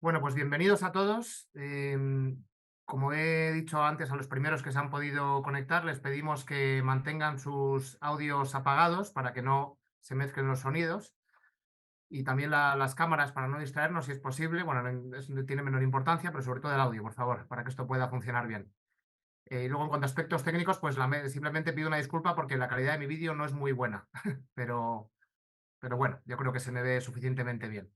Bueno, pues bienvenidos a todos. Como he dicho antes a los primeros que se han podido conectar, les pedimos que mantengan sus audios apagados para que no se mezclen los sonidos y también las cámaras para no distraernos si es posible. Bueno, eso tiene menor importancia, pero sobre todo el audio, por favor, para que esto pueda funcionar bien. Y luego en cuanto a aspectos técnicos, pues simplemente pido una disculpa porque la calidad de mi vídeo no es muy buena, pero, pero bueno, yo creo que se me ve suficientemente bien.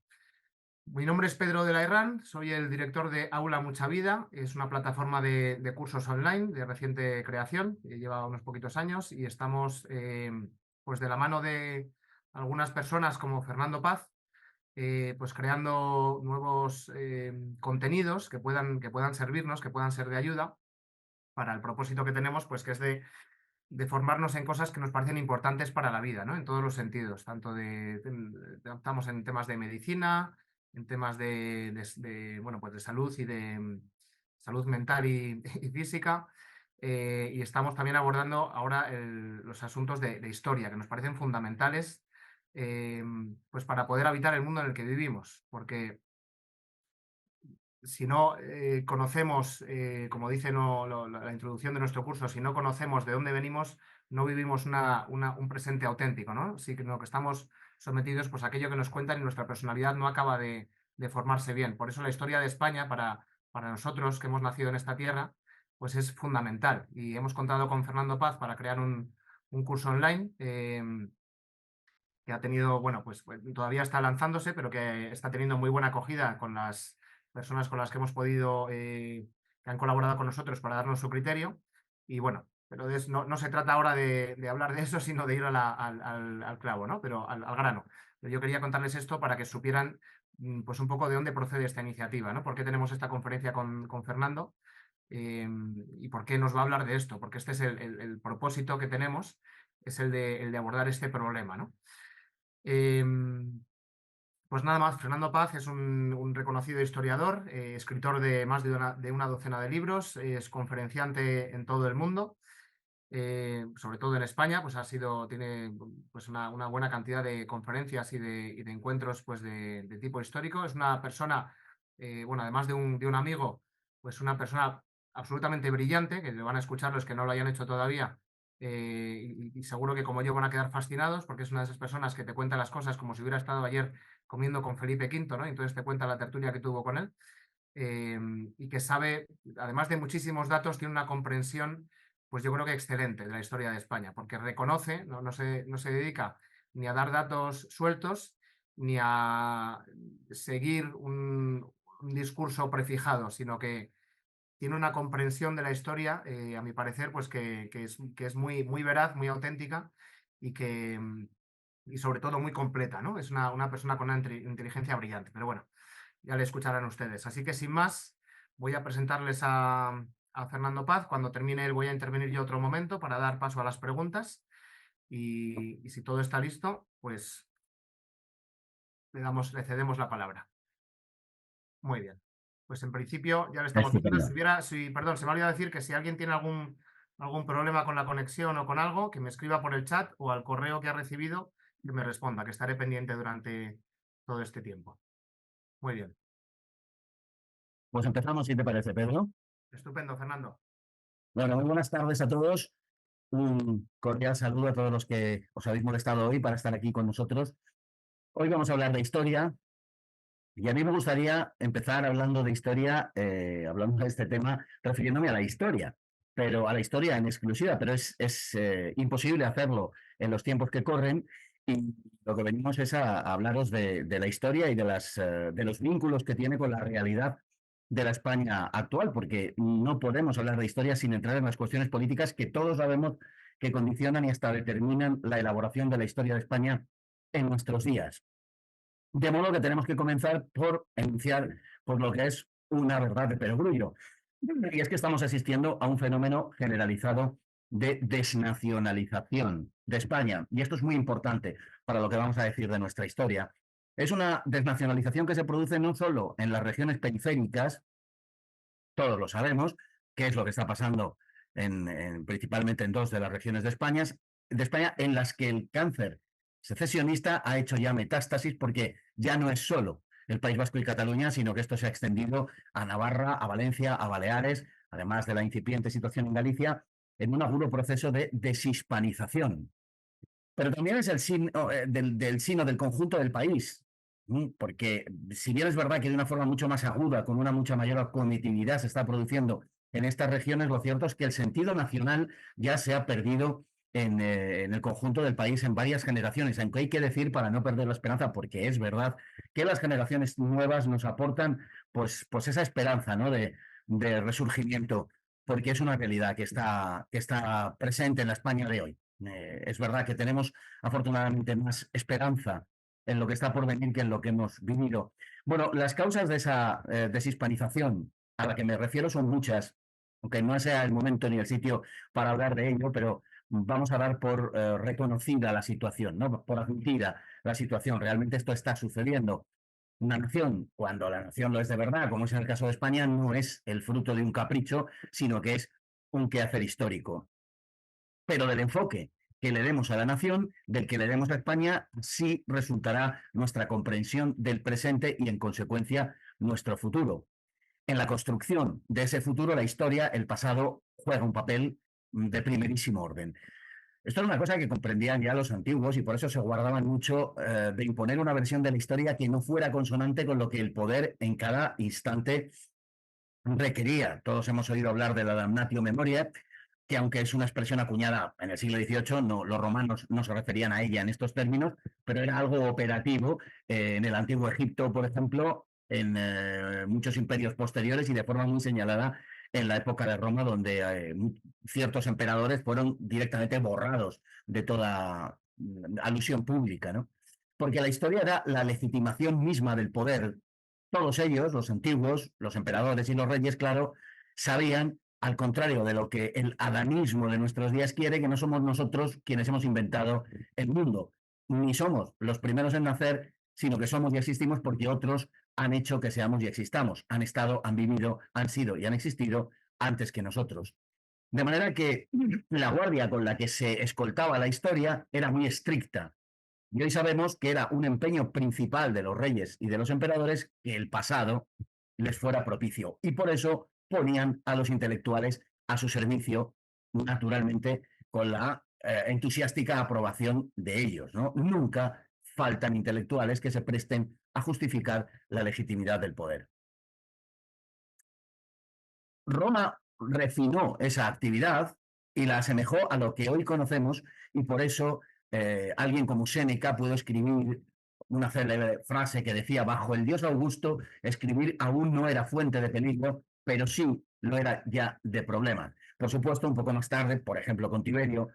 Mi nombre es Pedro de la Herrán, soy el director de Aula Mucha Vida, es una plataforma de cursos online de reciente creación, que lleva unos poquitos años y estamos pues de la mano de algunas personas como Fernando Paz, pues creando nuevos contenidos que puedan servirnos, que puedan ser de ayuda para el propósito que tenemos, pues que es de formarnos en cosas que nos parecen importantes para la vida, ¿no? En todos los sentidos, tanto estamos en temas de medicina, en temas bueno, pues de salud y de salud mental y física, y estamos también abordando ahora los asuntos de historia, que nos parecen fundamentales, eh, pues para poder habitar el mundo en el que vivimos, porque si no conocemos, como dice la introducción de nuestro curso, si no conocemos de dónde venimos, no vivimos un presente auténtico, ¿no? Sino que estamos sometidos pues, a aquello que nos cuentan y nuestra personalidad no acaba de formarse bien. Por eso la historia de España, para nosotros que hemos nacido en esta tierra, pues es fundamental. Y hemos contado con Fernando Paz para crear un curso online que ha tenido, bueno, pues todavía está lanzándose, pero que está teniendo muy buena acogida con las personas con las que hemos podido, que han colaborado con nosotros para darnos su criterio. Y bueno, pero no se trata ahora de hablar de eso, sino de ir al clavo, ¿no? Pero al grano. Pero yo quería contarles esto para que supieran pues un poco de dónde procede esta iniciativa, ¿no? ¿Por qué tenemos esta conferencia con Fernando? ¿Y por qué nos va a hablar de esto? Porque este es el propósito que tenemos, es el de abordar este problema, ¿no? Pues nada más, Fernando Paz es un reconocido historiador, escritor de más de una docena de libros, es conferenciante en todo el mundo, sobre todo en España, pues tiene pues una buena cantidad de conferencias y de encuentros pues de tipo histórico. Es una persona, bueno, además de un amigo, pues una persona absolutamente brillante, que le van a escuchar los que no lo hayan hecho todavía, y seguro que como yo van a quedar fascinados, porque es una de esas personas que te cuenta las cosas como si hubiera estado ayer comiendo con Felipe V, ¿no? Y entonces te cuenta la tertulia que tuvo con él, eh, y que sabe, además de muchísimos datos, tiene una comprensión, pues yo creo que excelente de la historia de España, porque reconoce, no se dedica ni a dar datos sueltos, ni a seguir un discurso prefijado, sino que tiene una comprensión de la historia, a mi parecer, pues que es muy, muy veraz, muy auténtica y y sobre todo muy completa, ¿no? Es una persona con una inteligencia brillante, pero bueno, ya le escucharán ustedes. Así que sin más, voy a presentarles a Fernando Paz. Cuando termine él voy a intervenir yo otro momento para dar paso a las preguntas y si todo está listo, pues le cedemos la palabra. Muy bien. Pues en principio ya le estamos viendo. Estupendo. Perdón, se me ha olvidado decir que si alguien tiene algún problema con la conexión o con algo, que me escriba por el chat o al correo que ha recibido, que me responda, que estaré pendiente durante todo este tiempo. Muy bien. Pues empezamos, si te parece, Pedro. Estupendo, Fernando. Bueno, muy buenas tardes a todos. Un cordial saludo a todos los que os habéis molestado hoy para estar aquí con nosotros. Hoy vamos a hablar de historia y a mí me gustaría empezar hablando de historia, hablando de este tema, refiriéndome a la historia, pero a la historia en exclusiva, pero es imposible hacerlo en los tiempos que corren y lo que venimos es a hablaros de la historia y de los vínculos que tiene con la realidad de la España actual, porque no podemos hablar de historia sin entrar en las cuestiones políticas que todos sabemos que condicionan y hasta determinan la elaboración de la historia de España en nuestros días. De modo que tenemos que comenzar por enunciar por lo que es una verdad de perogrullo. Y es que estamos asistiendo a un fenómeno generalizado de desnacionalización de España. Y esto es muy importante para lo que vamos a decir de nuestra historia. Es una desnacionalización que se produce no solo en las regiones periféricas, todos lo sabemos, qué es lo que está pasando principalmente en dos de las regiones de España, en las que el cáncer secesionista ha hecho ya metástasis porque ya no es solo el País Vasco y Cataluña, sino que esto se ha extendido a Navarra, a Valencia, a Baleares, además de la incipiente situación en Galicia, en un agudo proceso de deshispanización. Pero también es el signo del signo del conjunto del país, porque si bien es verdad que de una forma mucho más aguda, con una mucha mayor comitividad se está produciendo en estas regiones, lo cierto es que el sentido nacional ya se ha perdido en el conjunto del país en varias generaciones, aunque hay que decir, para no perder la esperanza, porque es verdad que las generaciones nuevas nos aportan pues esa esperanza, ¿no? de resurgimiento, porque es una realidad que está presente en la España de hoy. Es verdad que tenemos afortunadamente más esperanza en lo que está por venir que en lo que hemos vivido. Bueno, las causas de esa deshispanización a la que me refiero son muchas, aunque no sea el momento ni el sitio para hablar de ello, pero vamos a dar por reconocida la situación, ¿no? Por admitida la situación. Realmente esto está sucediendo. Una nación, cuando la nación lo es de verdad, como es en el caso de España, no es el fruto de un capricho, sino que es un quehacer histórico. Pero del enfoque que le demos a la nación, del que le demos a España, sí resultará nuestra comprensión del presente y, en consecuencia, nuestro futuro. En la construcción de ese futuro, la historia, el pasado, juega un papel de primerísimo orden. Esto era una cosa que comprendían ya los antiguos y por eso se guardaban mucho de imponer una versión de la historia que no fuera consonante con lo que el poder en cada instante requería. Todos hemos oído hablar de la damnatio memoriae, que aunque es una expresión acuñada en el siglo XVIII, no, los romanos no se referían a ella en estos términos, pero era algo operativo en el antiguo Egipto, por ejemplo, en muchos imperios posteriores y de forma muy señalada en la época de Roma, donde ciertos emperadores fueron directamente borrados de toda alusión pública, ¿no? Porque la historia era la legitimación misma del poder. Todos ellos, los antiguos, los emperadores y los reyes, claro, sabían, al contrario de lo que el adanismo de nuestros días quiere, que no somos nosotros quienes hemos inventado el mundo, ni somos los primeros en nacer, sino que somos y existimos porque otros han hecho que seamos y existamos, han estado, han vivido, han sido y han existido antes que nosotros. De manera que la guardia con la que se escoltaba la historia era muy estricta, y hoy sabemos que era un empeño principal de los reyes y de los emperadores que el pasado les fuera propicio. Y por eso ponían a los intelectuales a su servicio, naturalmente, con la entusiástica aprobación de ellos, ¿no? Nunca faltan intelectuales que se presten a justificar la legitimidad del poder. Roma refinó esa actividad y la asemejó a lo que hoy conocemos y por eso alguien como Séneca pudo escribir una célebre frase que decía: bajo el dios Augusto, escribir aún no era fuente de peligro, pero sí lo era ya de problemas. Por supuesto, un poco más tarde, por ejemplo, con Tiberio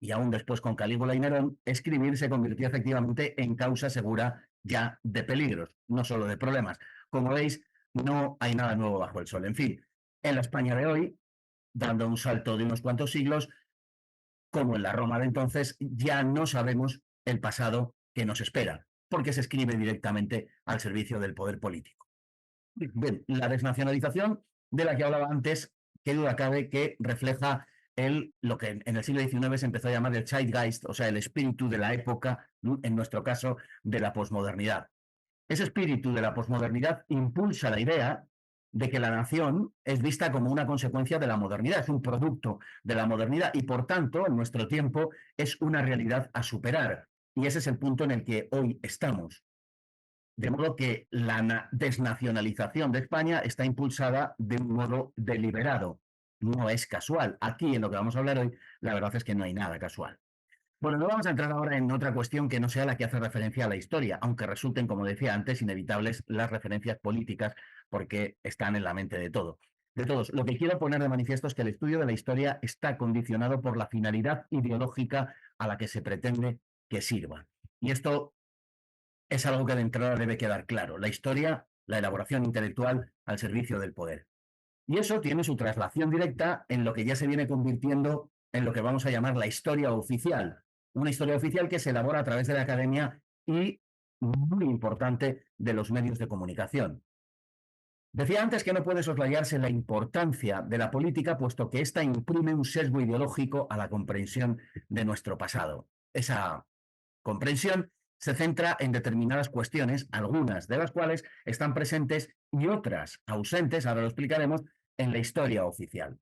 y aún después con Calígula y Nerón, escribir se convirtió efectivamente en causa segura ya de peligros, no solo de problemas. Como veis, no hay nada nuevo bajo el sol. En fin, en la España de hoy, dando un salto de unos cuantos siglos, como en la Roma de entonces, ya no sabemos el pasado que nos espera, porque se escribe directamente al servicio del poder político. Bien, la desnacionalización de la que hablaba antes, qué duda cabe que refleja lo que en el siglo XIX se empezó a llamar el Zeitgeist, o sea, el espíritu de la época, en nuestro caso, de la posmodernidad. Ese espíritu de la posmodernidad impulsa la idea de que la nación es vista como una consecuencia de la modernidad, es un producto de la modernidad y por tanto en nuestro tiempo es una realidad a superar. Y ese es el punto en el que hoy estamos. De modo que la desnacionalización de España está impulsada de un modo deliberado. No es casual. Aquí en lo que vamos a hablar hoy, la verdad es que no hay nada casual. Bueno, no vamos a entrar ahora en otra cuestión que no sea la que hace referencia a la historia, aunque resulten, como decía antes, inevitables las referencias políticas, porque están en la mente de todo. De todos, lo que quiero poner de manifiesto es que el estudio de la historia está condicionado por la finalidad ideológica a la que se pretende que sirva. Y esto es algo que de entrada debe quedar claro. La historia, la elaboración intelectual al servicio del poder. Y eso tiene su traslación directa en lo que ya se viene convirtiendo en lo que vamos a llamar la historia oficial. Una historia oficial que se elabora a través de la academia y, muy importante, de los medios de comunicación. Decía antes que no puede soslayarse la importancia de la política, puesto que ésta imprime un sesgo ideológico a la comprensión de nuestro pasado. Esa comprensión se centra en determinadas cuestiones, algunas de las cuales están presentes y otras ausentes, ahora lo explicaremos, en la historia oficial.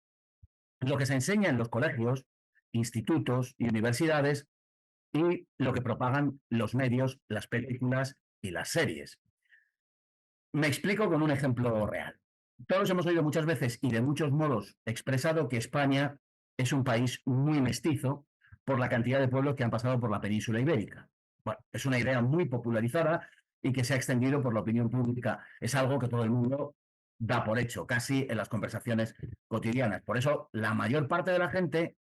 Lo que se enseña en los colegios, institutos y universidades y lo que propagan los medios, las películas y las series. Me explico con un ejemplo real. Todos hemos oído muchas veces y de muchos modos expresado que España es un país muy mestizo por la cantidad de pueblos que han pasado por la península ibérica. Bueno, es una idea muy popularizada y que se ha extendido por la opinión pública. Es algo que todo el mundo da por hecho, casi en las conversaciones cotidianas. Por eso, la mayor parte de la gente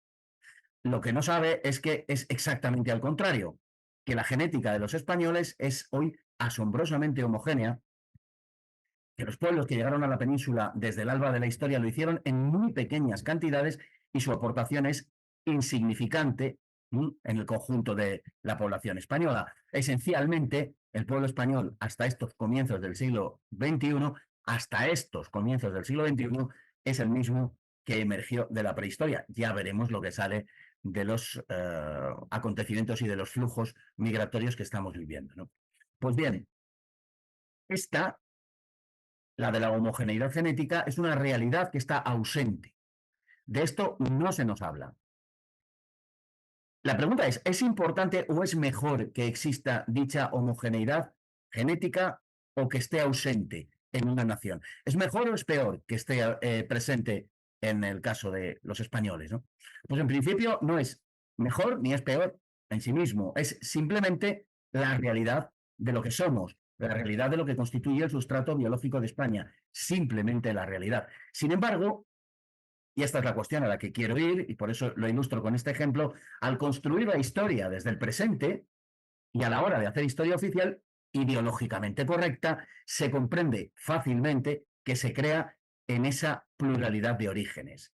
lo que no sabe es que es exactamente al contrario, que la genética de los españoles es hoy asombrosamente homogénea, que los pueblos que llegaron a la península desde el alba de la historia lo hicieron en muy pequeñas cantidades y su aportación es insignificante en el conjunto de la población española. Esencialmente, el pueblo español hasta estos comienzos del siglo XXI, es el mismo que emergió de la prehistoria. Ya veremos lo que sale de los acontecimientos y de los flujos migratorios que estamos viviendo, ¿no? Pues bien, la de la homogeneidad genética, es una realidad que está ausente. De esto no se nos habla. La pregunta ¿es importante o es mejor que exista dicha homogeneidad genética o que esté ausente en una nación? ¿Es mejor o es peor que esté presente en el caso de los españoles, ¿no? Pues en principio no es mejor ni es peor en sí mismo, es simplemente la realidad de lo que somos, la realidad de lo que constituye el sustrato biológico de España, simplemente la realidad. Sin embargo, y esta es la cuestión a la que quiero ir, y por eso lo ilustro con este ejemplo, al construir la historia desde el presente y a la hora de hacer historia oficial, ideológicamente correcta, se comprende fácilmente que se crea en esa pluralidad de orígenes,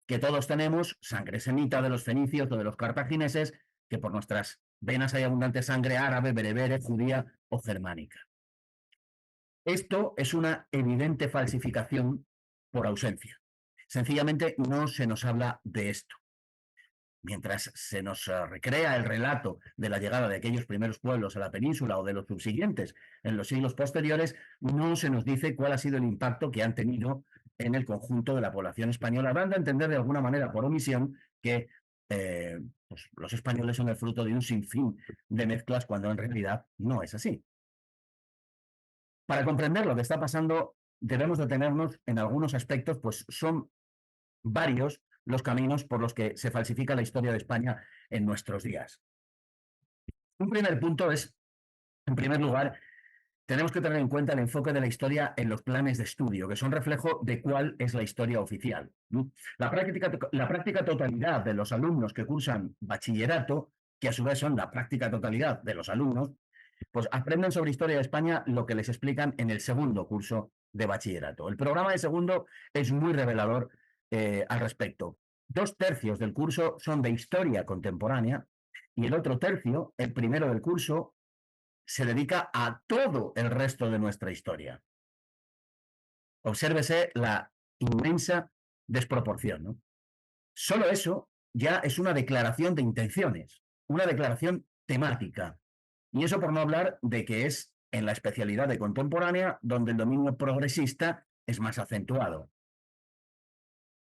que todos tenemos sangre semita de los fenicios o de los cartagineses, que por nuestras venas hay abundante sangre árabe, berebere, judía o germánica. Esto es una evidente falsificación por ausencia. Sencillamente no se nos habla de esto. Mientras se nos recrea el relato de la llegada de aquellos primeros pueblos a la península o de los subsiguientes en los siglos posteriores, no se nos dice cuál ha sido el impacto que han tenido en el conjunto de la población española, dando a entender de alguna manera por omisión que pues los españoles son el fruto de un sinfín de mezclas cuando en realidad no es así. Para comprender lo que está pasando, debemos detenernos en algunos aspectos, pues son varios los caminos por los que se falsifica la historia de España en nuestros días. Un primer punto es, en primer lugar, tenemos que tener en cuenta el enfoque de la historia en los planes de estudio, que son reflejo de cuál es la historia oficial. La práctica totalidad de los alumnos que cursan bachillerato, que a su vez son la práctica totalidad de los alumnos, pues aprenden sobre historia de España lo que les explican en el segundo curso de bachillerato. El programa de segundo es muy revelador al respecto. 2/3 del curso son de historia contemporánea y el otro tercio, el primero del curso, se dedica a todo el resto de nuestra historia. Obsérvese la inmensa desproporción, ¿no? Solo eso ya es una declaración de intenciones, una declaración temática. Y eso por no hablar de que es en la especialidad de contemporánea donde el dominio progresista es más acentuado.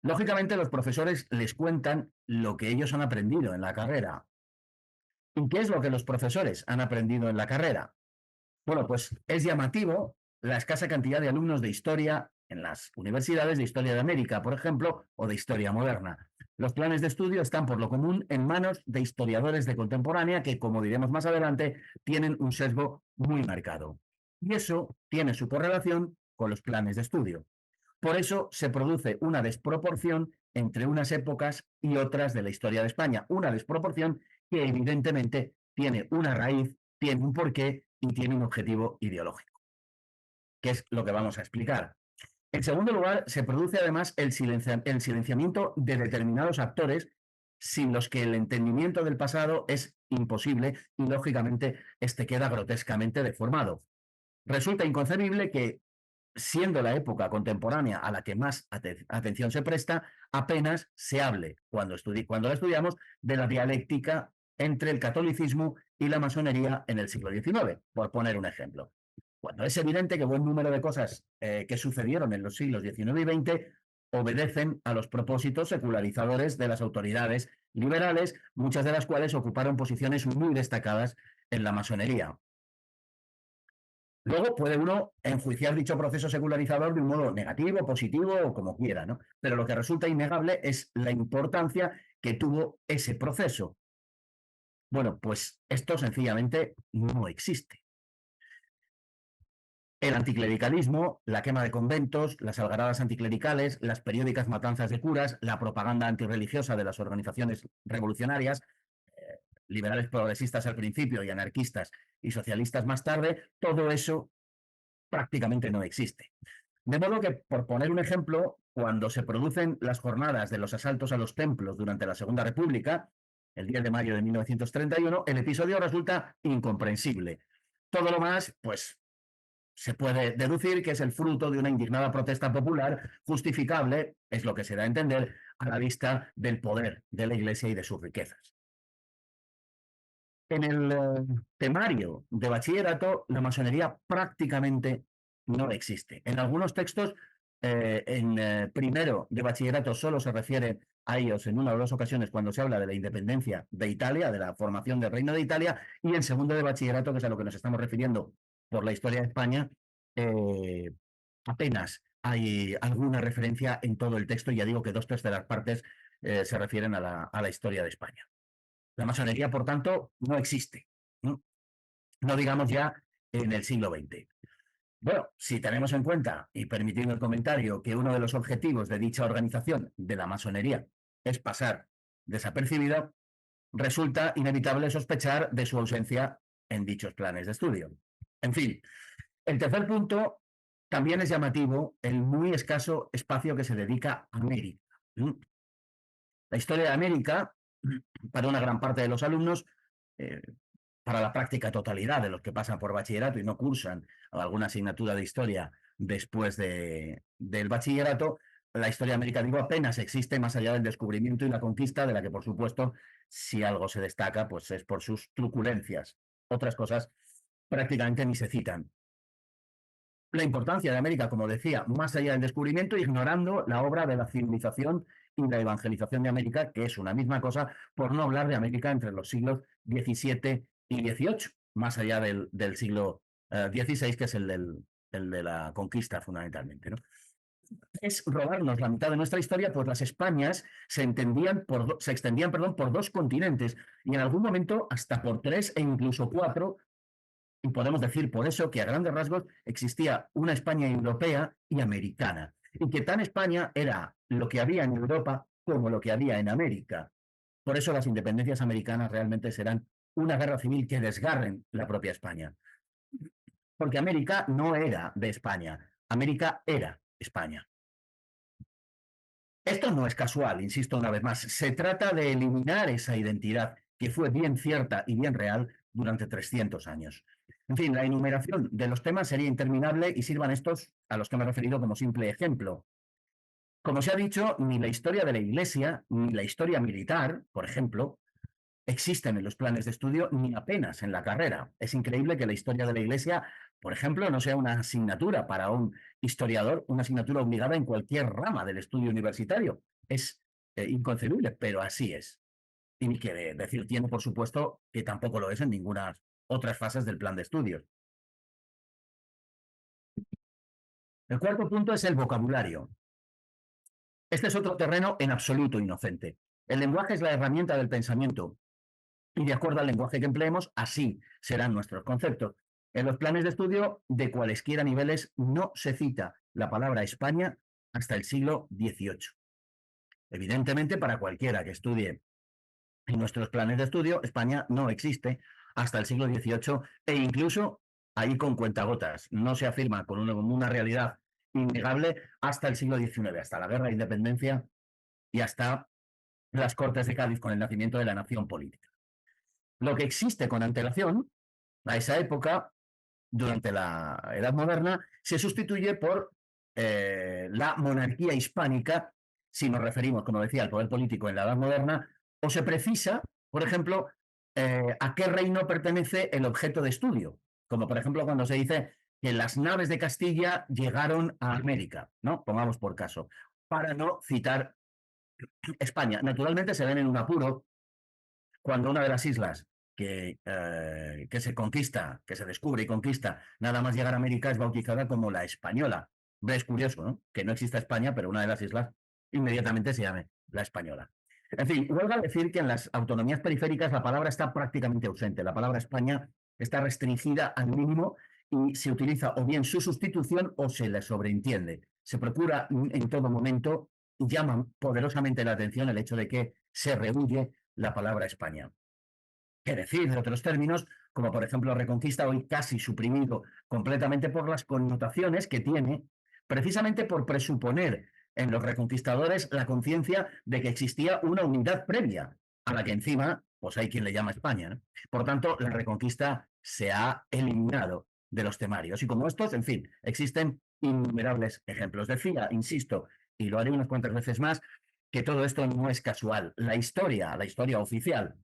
Lógicamente, los profesores les cuentan lo que ellos han aprendido en la carrera. ¿Y qué es lo que los profesores han aprendido en la carrera? Bueno, pues es llamativo la escasa cantidad de alumnos de historia en las universidades de Historia de América, por ejemplo, o de Historia Moderna. Los planes de estudio están por lo común en manos de historiadores de contemporánea que, como diremos más adelante, tienen un sesgo muy marcado. Y eso tiene su correlación con los planes de estudio. Por eso se produce una desproporción entre unas épocas y otras de la historia de España. Una desproporción que evidentemente tiene una raíz, tiene un porqué y tiene un objetivo ideológico, que es lo que vamos a explicar. En segundo lugar, se produce además el silenciamiento de determinados actores sin los que el entendimiento del pasado es imposible y, lógicamente, este queda grotescamente deformado. Resulta inconcebible que, siendo la época contemporánea a la que más atención se presta, apenas se hable, cuando la estudiamos, de la dialéctica entre el catolicismo y la masonería en el siglo XIX, por poner un ejemplo. Cuando es evidente que buen número de cosas que sucedieron en los siglos XIX y XX obedecen a los propósitos secularizadores de las autoridades liberales, muchas de las cuales ocuparon posiciones muy destacadas en la masonería. Luego puede uno enjuiciar dicho proceso secularizador de un modo negativo, positivo o como quiera, ¿no? Pero lo que resulta innegable es la importancia que tuvo ese proceso. Bueno, pues esto sencillamente no existe. El anticlericalismo, la quema de conventos, las algaradas anticlericales, las periódicas matanzas de curas, la propaganda antirreligiosa de las organizaciones revolucionarias, liberales progresistas al principio y anarquistas y socialistas más tarde, todo eso prácticamente no existe. De modo que, por poner un ejemplo, cuando se producen las jornadas de los asaltos a los templos durante la Segunda República, el 10 de mayo de 1931, el episodio resulta incomprensible. Todo lo más, pues, se puede deducir que es el fruto de una indignada protesta popular justificable, es lo que se da a entender, a la vista del poder de la Iglesia y de sus riquezas. En el temario de bachillerato, la masonería prácticamente no existe. En algunos textos, en primero de bachillerato solo se refiere a ellos en una o dos ocasiones cuando se habla de la independencia de Italia, de la formación del Reino de Italia, y en segundo de bachillerato, que es a lo que nos estamos refiriendo por la historia de España, apenas hay alguna referencia en todo el texto. Ya digo que 2/3 partes se refieren a la historia de España. La masonería, por tanto, no existe. No digamos ya en el siglo XX. Bueno, si tenemos en cuenta, y permitiendo el comentario, que uno de los objetivos de dicha organización, de la masonería, es pasar desapercibida, resulta inevitable sospechar de su ausencia en dichos planes de estudio. En fin, el tercer punto también es llamativo, el muy escaso espacio que se dedica a América. La historia de América, para una gran parte de los alumnos, eh, para la práctica totalidad de los que pasan por bachillerato y no cursan alguna asignatura de historia después del bachillerato, la historia de América, digo, apenas existe más allá del descubrimiento y la conquista, de la que, por supuesto, si algo se destaca, pues es por sus truculencias. Otras cosas prácticamente ni se citan. La importancia de América, como decía, más allá del descubrimiento, ignorando la obra de la civilización y la evangelización de América, que es una misma cosa, por no hablar de América entre los siglos XVII y XVIII, más allá del siglo XVI, que es el de la conquista fundamentalmente, ¿no? Es robarnos la mitad de nuestra historia, pues las Españas se extendían por dos continentes y en algún momento hasta por tres e incluso cuatro. Y podemos decir por eso que a grandes rasgos existía una España europea y americana, y que tan España era lo que había en Europa como lo que había en América. Por eso las independencias americanas realmente serán una guerra civil que desgarren la propia España. Porque América no era de España, América era España. Esto no es casual, insisto una vez más, se trata de eliminar esa identidad que fue bien cierta y bien real durante 300 años. En fin, la enumeración de los temas sería interminable y sirvan estos a los que me he referido como simple ejemplo. Como se ha dicho, ni la historia de la Iglesia ni la historia militar, por ejemplo, existen en los planes de estudio ni apenas en la carrera. Es increíble que la historia de la Iglesia, por ejemplo, no sea una asignatura para un historiador, una asignatura obligada en cualquier rama del estudio universitario. Es inconcebible, pero así es. Y ni que decir tiene, por supuesto, que tampoco lo es en ninguna otras fases del plan de estudios. El cuarto punto es el vocabulario. Este es otro terreno en absoluto inocente. El lenguaje es la herramienta del pensamiento y de acuerdo al lenguaje que empleemos, así serán nuestros conceptos. En los planes de estudio de cualesquiera niveles no se cita la palabra España hasta el siglo XVIII. Evidentemente, para cualquiera que estudie en nuestros planes de estudio, España no existe hasta el siglo XVIII e incluso ahí con cuentagotas. No se afirma con una realidad innegable hasta el siglo XIX, hasta la Guerra de Independencia y hasta las Cortes de Cádiz con el nacimiento de la nación política. Lo que existe con antelación a esa época, durante la Edad Moderna, se sustituye por la monarquía hispánica, si nos referimos, como decía, al poder político en la Edad Moderna, o se precisa, por ejemplo, a qué reino pertenece el objeto de estudio. Como por ejemplo cuando se dice que las naves de Castilla llegaron a América, ¿no? Pongamos por caso, para no citar España. Naturalmente se ven en un apuro cuando una de las islas que se conquista, que se descubre y conquista, nada más llegar a América, es bautizada como la Española. Es curioso, ¿no? Que no exista España, pero una de las islas inmediatamente se llame la Española. En fin, huelga decir que en las autonomías periféricas la palabra está prácticamente ausente. La palabra España está restringida al mínimo y se utiliza o bien su sustitución o se le sobreentiende. Se procura en todo momento y llama poderosamente la atención el hecho de que se rehuye la palabra España. ¿Qué decir de otros términos, como por ejemplo Reconquista, hoy casi suprimido completamente por las connotaciones que tiene, precisamente por presuponer en los reconquistadores la conciencia de que existía una unidad previa, a la que encima, pues hay quien le llama España, ¿no? Por tanto, la Reconquista se ha eliminado de los temarios. Y como estos, en fin, existen innumerables ejemplos. Decía, insisto, y lo haré unas cuantas veces más, que todo esto no es casual. La historia oficial,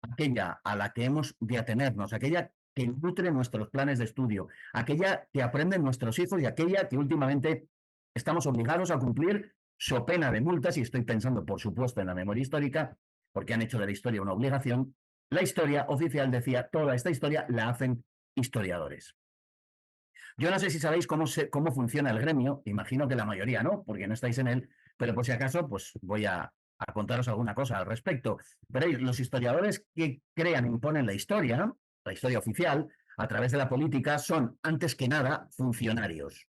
aquella a la que hemos de atenernos, aquella que nutre nuestros planes de estudio, aquella que aprenden nuestros hijos y aquella que últimamente estamos obligados a cumplir so pena de multas, y estoy pensando, por supuesto, en la memoria histórica, porque han hecho de la historia una obligación. La historia oficial, decía, toda esta historia la hacen historiadores. Yo no sé si sabéis cómo funciona el gremio, imagino que la mayoría no, porque no estáis en él, pero por si acaso, pues voy a contaros alguna cosa al respecto. Veréis, los historiadores que crean e imponen la historia oficial, a través de la política, son, antes que nada, funcionarios.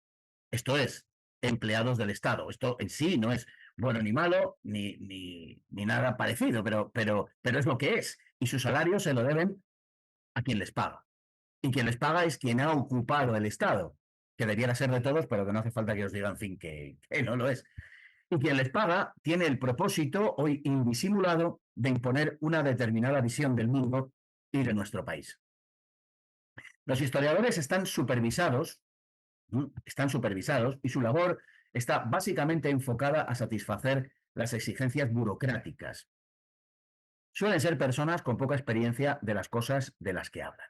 Esto es, empleados del Estado. Esto en sí no es bueno ni malo, ni nada parecido, pero es lo que es. Y su salario se lo deben a quien les paga. Y quien les paga es quien ha ocupado el Estado, que debiera ser de todos, pero que no hace falta que os diga, en fin, que no lo es. Y quien les paga tiene el propósito, hoy indisimulado, de imponer una determinada visión del mundo y de nuestro país. Los historiadores están supervisados y su labor está básicamente enfocada a satisfacer las exigencias burocráticas. Suelen ser personas con poca experiencia de las cosas de las que hablan.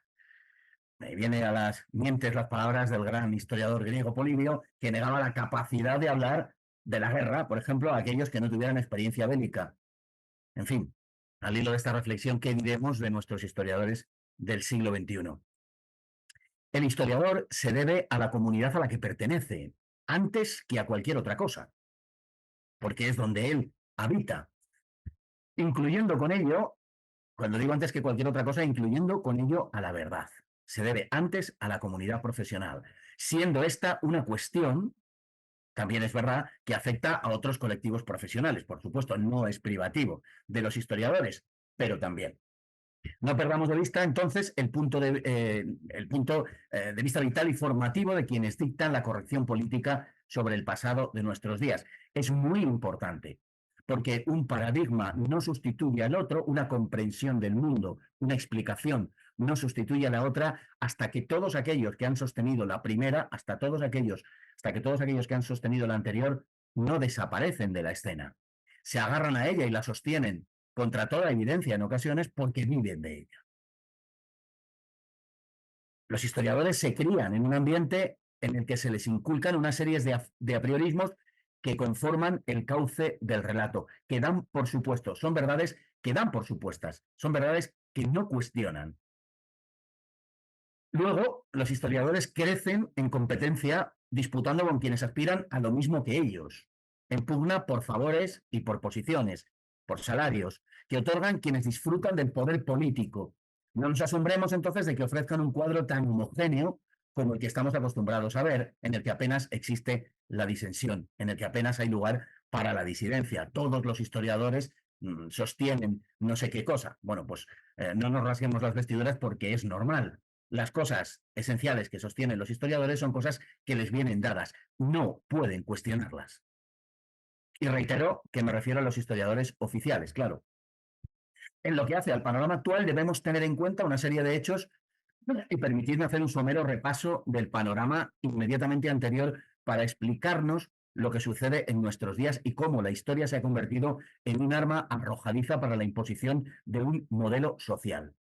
Me viene a las mientes las palabras del gran historiador griego Polibio, que negaba la capacidad de hablar de la guerra, por ejemplo, a aquellos que no tuvieran experiencia bélica. En fin, al hilo de esta reflexión, ¿qué diremos de nuestros historiadores del siglo XXI? El historiador se debe a la comunidad a la que pertenece, antes que a cualquier otra cosa, porque es donde él habita, incluyendo con ello, cuando digo antes que cualquier otra cosa, incluyendo con ello a la verdad. Se debe antes a la comunidad profesional, siendo esta una cuestión, también es verdad, que afecta a otros colectivos profesionales. Por supuesto, no es privativo de los historiadores, pero también. No perdamos de vista, entonces, el punto de vista vital y formativo de quienes dictan la corrección política sobre el pasado de nuestros días. Es muy importante, porque un paradigma no sustituye al otro, una comprensión del mundo, una explicación no sustituye a la otra, hasta que todos aquellos que han sostenido la primera, hasta que todos aquellos que han sostenido la anterior, no desaparecen de la escena. Se agarran a ella y la sostienen contra toda evidencia en ocasiones porque viven de ella. Los historiadores se crían en un ambiente en el que se les inculcan una serie de apriorismos que conforman el cauce del relato, que dan por supuesto, son verdades que dan por supuestas, son verdades que no cuestionan. Luego, los historiadores crecen en competencia disputando con quienes aspiran a lo mismo que ellos, en pugna por favores y por posiciones, por salarios, que otorgan quienes disfrutan del poder político. No nos asombremos entonces de que ofrezcan un cuadro tan homogéneo como el que estamos acostumbrados a ver, en el que apenas existe la disensión, en el que apenas hay lugar para la disidencia. Todos los historiadores sostienen no sé qué cosa. Bueno, pues no nos rasguemos las vestiduras porque es normal. Las cosas esenciales que sostienen los historiadores son cosas que les vienen dadas. No pueden cuestionarlas. Y reitero que me refiero a los historiadores oficiales, claro. En lo que hace al panorama actual, debemos tener en cuenta una serie de hechos y permitirme hacer un somero repaso del panorama inmediatamente anterior para explicarnos lo que sucede en nuestros días y cómo la historia se ha convertido en un arma arrojadiza para la imposición de un modelo social.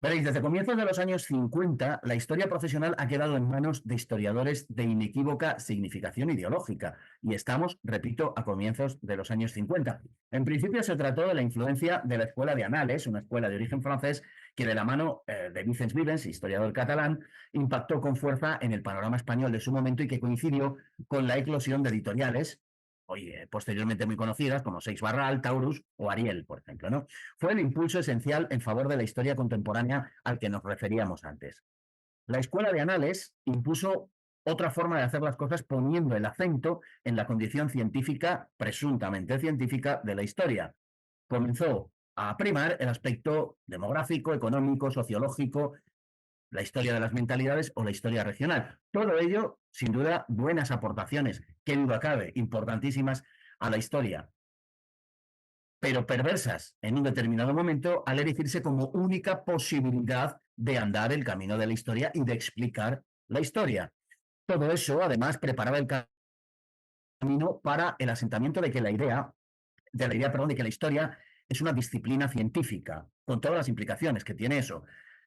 Veréis, desde comienzos de los años 50, la historia profesional ha quedado en manos de historiadores de inequívoca significación ideológica. Y estamos, repito, a comienzos de los años 50. En principio se trató de la influencia de la Escuela de Anales, una escuela de origen francés que de la mano de Vicens Vivens, historiador catalán, impactó con fuerza en el panorama español de su momento y que coincidió con la eclosión de editoriales, hoy posteriormente muy conocidas como Seix Barral, Taurus o Ariel, por ejemplo, ¿no? Fue el impulso esencial en favor de la historia contemporánea al que nos referíamos antes. La Escuela de Anales impuso otra forma de hacer las cosas poniendo el acento en la condición científica, presuntamente científica, de la historia. Comenzó a primar el aspecto demográfico, económico, sociológico, la historia de las mentalidades o la historia regional. Todo ello, sin duda, buenas aportaciones, qué duda cabe, importantísimas a la historia, pero perversas en un determinado momento al erigirse como única posibilidad de andar el camino de la historia y de explicar la historia. Todo eso, además, preparaba el camino para el asentamiento de que perdón, de que la historia es una disciplina científica, con todas las implicaciones que tiene eso.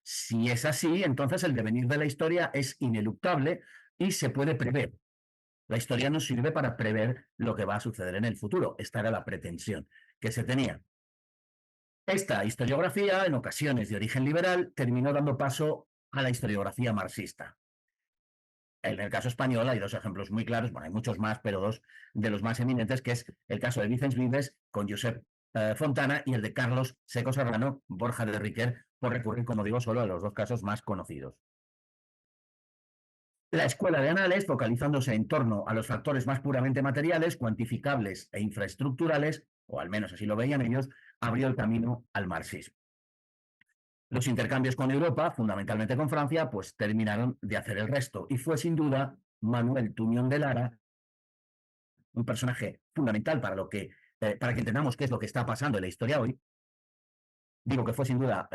Si es así, entonces el devenir de la historia es ineluctable y se puede prever. La historia nos sirve para prever lo que va a suceder en el futuro. Esta era la pretensión que se tenía. Esta historiografía, en ocasiones de origen liberal, terminó dando paso a la historiografía marxista. En el caso español hay dos ejemplos muy claros, bueno, hay muchos más, pero dos de los más eminentes, que es el caso de Vicens Vives con Josep Fontana y el de Carlos Seco Serrano, Borja de Riquer, por recurrir, como digo, solo a los dos casos más conocidos. La escuela de Anales, focalizándose en torno a los factores más puramente materiales, cuantificables e infraestructurales, o al menos así lo veían ellos, abrió el camino al marxismo. Los intercambios con Europa, fundamentalmente con Francia, pues terminaron de hacer el resto. Y fue sin duda Manuel Tuñón de Lara, un personaje fundamental para que entendamos qué es lo que está pasando en la historia hoy. Digo que fue sin duda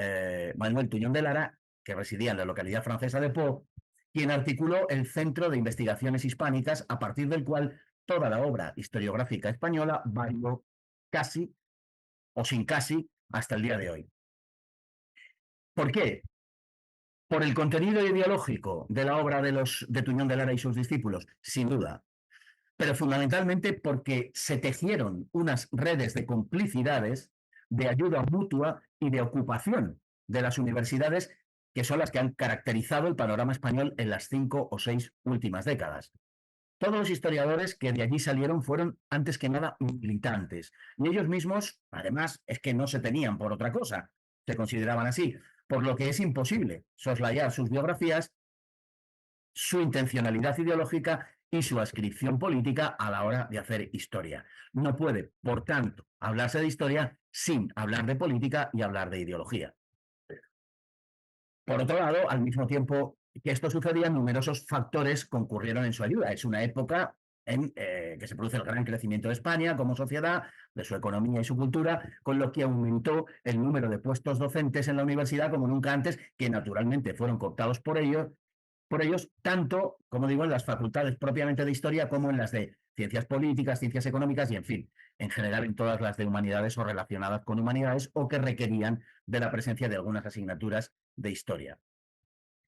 Manuel Tuñón de Lara, que residía en la localidad francesa de Pau, quien articuló el Centro de Investigaciones Hispánicas, a partir del cual toda la obra historiográfica española varió casi o sin casi hasta el día de hoy. ¿Por qué? Por el contenido ideológico de la obra de Tuñón de Lara y sus discípulos, sin duda, pero fundamentalmente porque se tejieron unas redes de complicidades, de ayuda mutua y de ocupación de las universidades, que son las que han caracterizado el panorama español en las 5 o 6 últimas décadas. Todos los historiadores que de allí salieron fueron, antes que nada, militantes. Y ellos mismos, además, es que no se tenían por otra cosa, se consideraban así, por lo que es imposible soslayar sus biografías, su intencionalidad ideológica y su adscripción política a la hora de hacer historia. No puede, por tanto, hablarse de historia sin hablar de política y hablar de ideología. Por otro lado, al mismo tiempo que esto sucedía, numerosos factores concurrieron en su ayuda. Es una época en que se produce el gran crecimiento de España como sociedad, de su economía y su cultura, con lo que aumentó el número de puestos docentes en la universidad como nunca antes, que naturalmente fueron cooptados por ellos, tanto, como digo, en las facultades propiamente de historia como en las de ciencias políticas, ciencias económicas y, en fin, en general en todas las de humanidades o relacionadas con humanidades o que requerían de la presencia de algunas asignaturas de historia.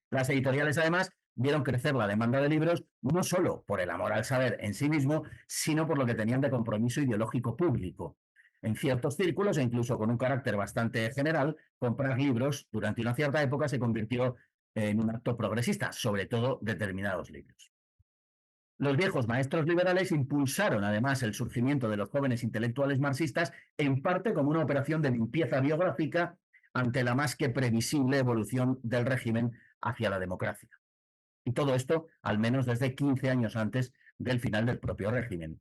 Las editoriales, además, vieron crecer la demanda de libros no solo por el amor al saber en sí mismo, sino por lo que tenían de compromiso ideológico público. En ciertos círculos, e incluso con un carácter bastante general, comprar libros durante una cierta época se convirtió en un acto progresista, sobre todo determinados libros. Los viejos maestros liberales impulsaron además el surgimiento de los jóvenes intelectuales marxistas, en parte como una operación de limpieza biográfica ante la más que previsible evolución del régimen hacia la democracia. Y todo esto, al menos desde 15 años antes del final del propio régimen.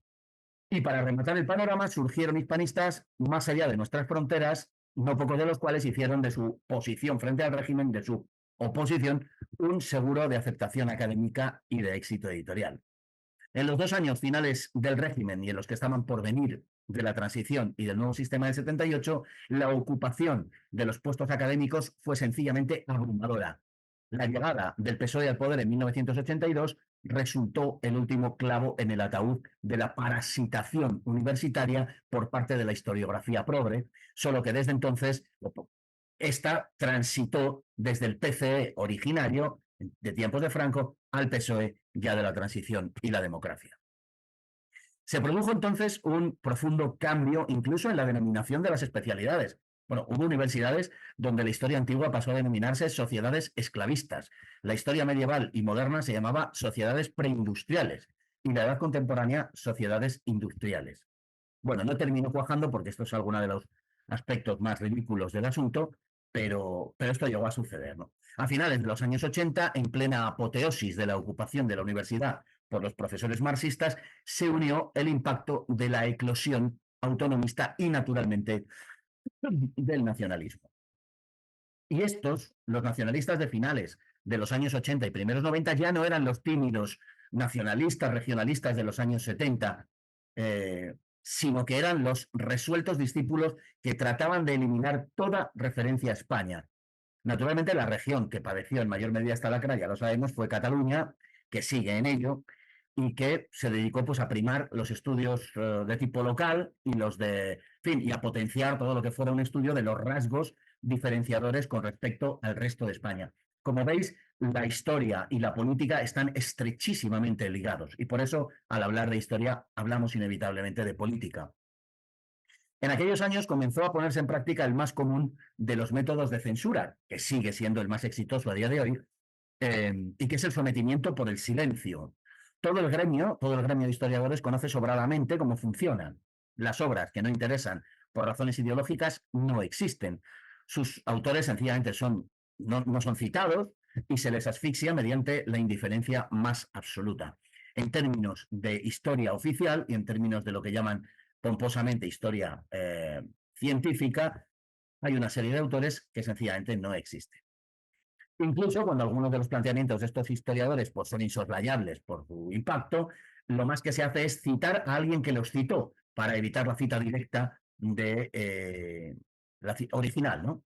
Y para rematar el panorama, surgieron hispanistas más allá de nuestras fronteras, no pocos de los cuales hicieron de su posición frente al régimen, de su oposición, un seguro de aceptación académica y de éxito editorial. En los 2 años finales del régimen y en los que estaban por venir de la transición y del nuevo sistema del 78, la ocupación de los puestos académicos fue sencillamente abrumadora. La llegada del PSOE al poder en 1982 resultó el último clavo en el ataúd de la parasitación universitaria por parte de la historiografía progre, solo que desde entonces esta transitó desde el PCE originario, de tiempos de Franco, al PSOE ya de la transición y la democracia. Se produjo entonces un profundo cambio incluso en la denominación de las especialidades. Bueno, hubo universidades donde la historia antigua pasó a denominarse sociedades esclavistas. La historia medieval y moderna se llamaba sociedades preindustriales y la edad contemporánea sociedades industriales. Bueno, no terminó cuajando porque esto es alguno de los aspectos más ridículos del asunto, pero esto llegó a suceder, ¿no? A finales de los años 80, en plena apoteosis de la ocupación de la universidad por los profesores marxistas, se unió el impacto de la eclosión autonomista y, naturalmente, del nacionalismo. Y estos, los nacionalistas de finales de los años 80 y primeros 90, ya no eran los tímidos nacionalistas, regionalistas de los años 70, sino que eran los resueltos discípulos que trataban de eliminar toda referencia a España. Naturalmente, la región que padeció en mayor medida esta lacra, ya lo sabemos, fue Cataluña, que sigue en ello y que se dedicó pues, a primar los estudios de tipo local y los de, fin, y a potenciar todo lo que fuera un estudio de los rasgos diferenciadores con respecto al resto de España. Como veis, la historia y la política están estrechísimamente ligados y por eso, al hablar de historia, hablamos inevitablemente de política. En aquellos años comenzó a ponerse en práctica el más común de los métodos de censura, que sigue siendo el más exitoso a día de hoy, y que es el sometimiento por el silencio. Todo el gremio de historiadores conoce sobradamente cómo funcionan. Las obras que no interesan por razones ideológicas no existen. Sus autores sencillamente no son citados y se les asfixia mediante la indiferencia más absoluta. En términos de historia oficial y en términos de lo que llaman pomposamente historia científica, hay una serie de autores que sencillamente no existen. Incluso cuando algunos de los planteamientos de estos historiadores pues, son insoslayables por su impacto, lo más que se hace es citar a alguien que los citó para evitar la cita directa de la original, ¿no?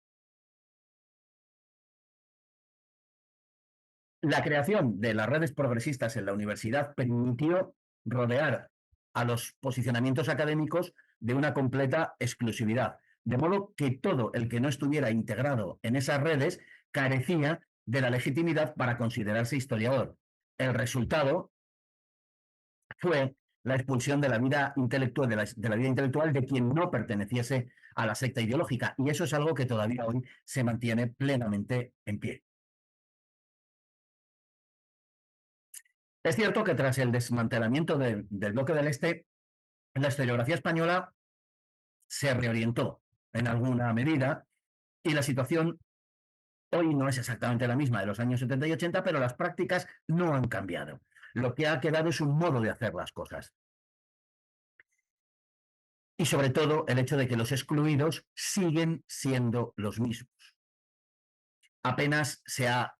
La creación de las redes progresistas en la universidad permitió rodear a los posicionamientos académicos de una completa exclusividad, de modo que todo el que no estuviera integrado en esas redes carecía de la legitimidad para considerarse historiador. El resultado fue la expulsión de la vida intelectual, de la vida intelectual de quien no perteneciese a la secta ideológica, y eso es algo que todavía hoy se mantiene plenamente en pie. Es cierto que tras el desmantelamiento del bloque del Este, la historiografía española se reorientó en alguna medida y la situación hoy no es exactamente la misma de los años 70 y 80, pero las prácticas no han cambiado. Lo que ha quedado es un modo de hacer las cosas. Y sobre todo el hecho de que los excluidos siguen siendo los mismos. Apenas se ha,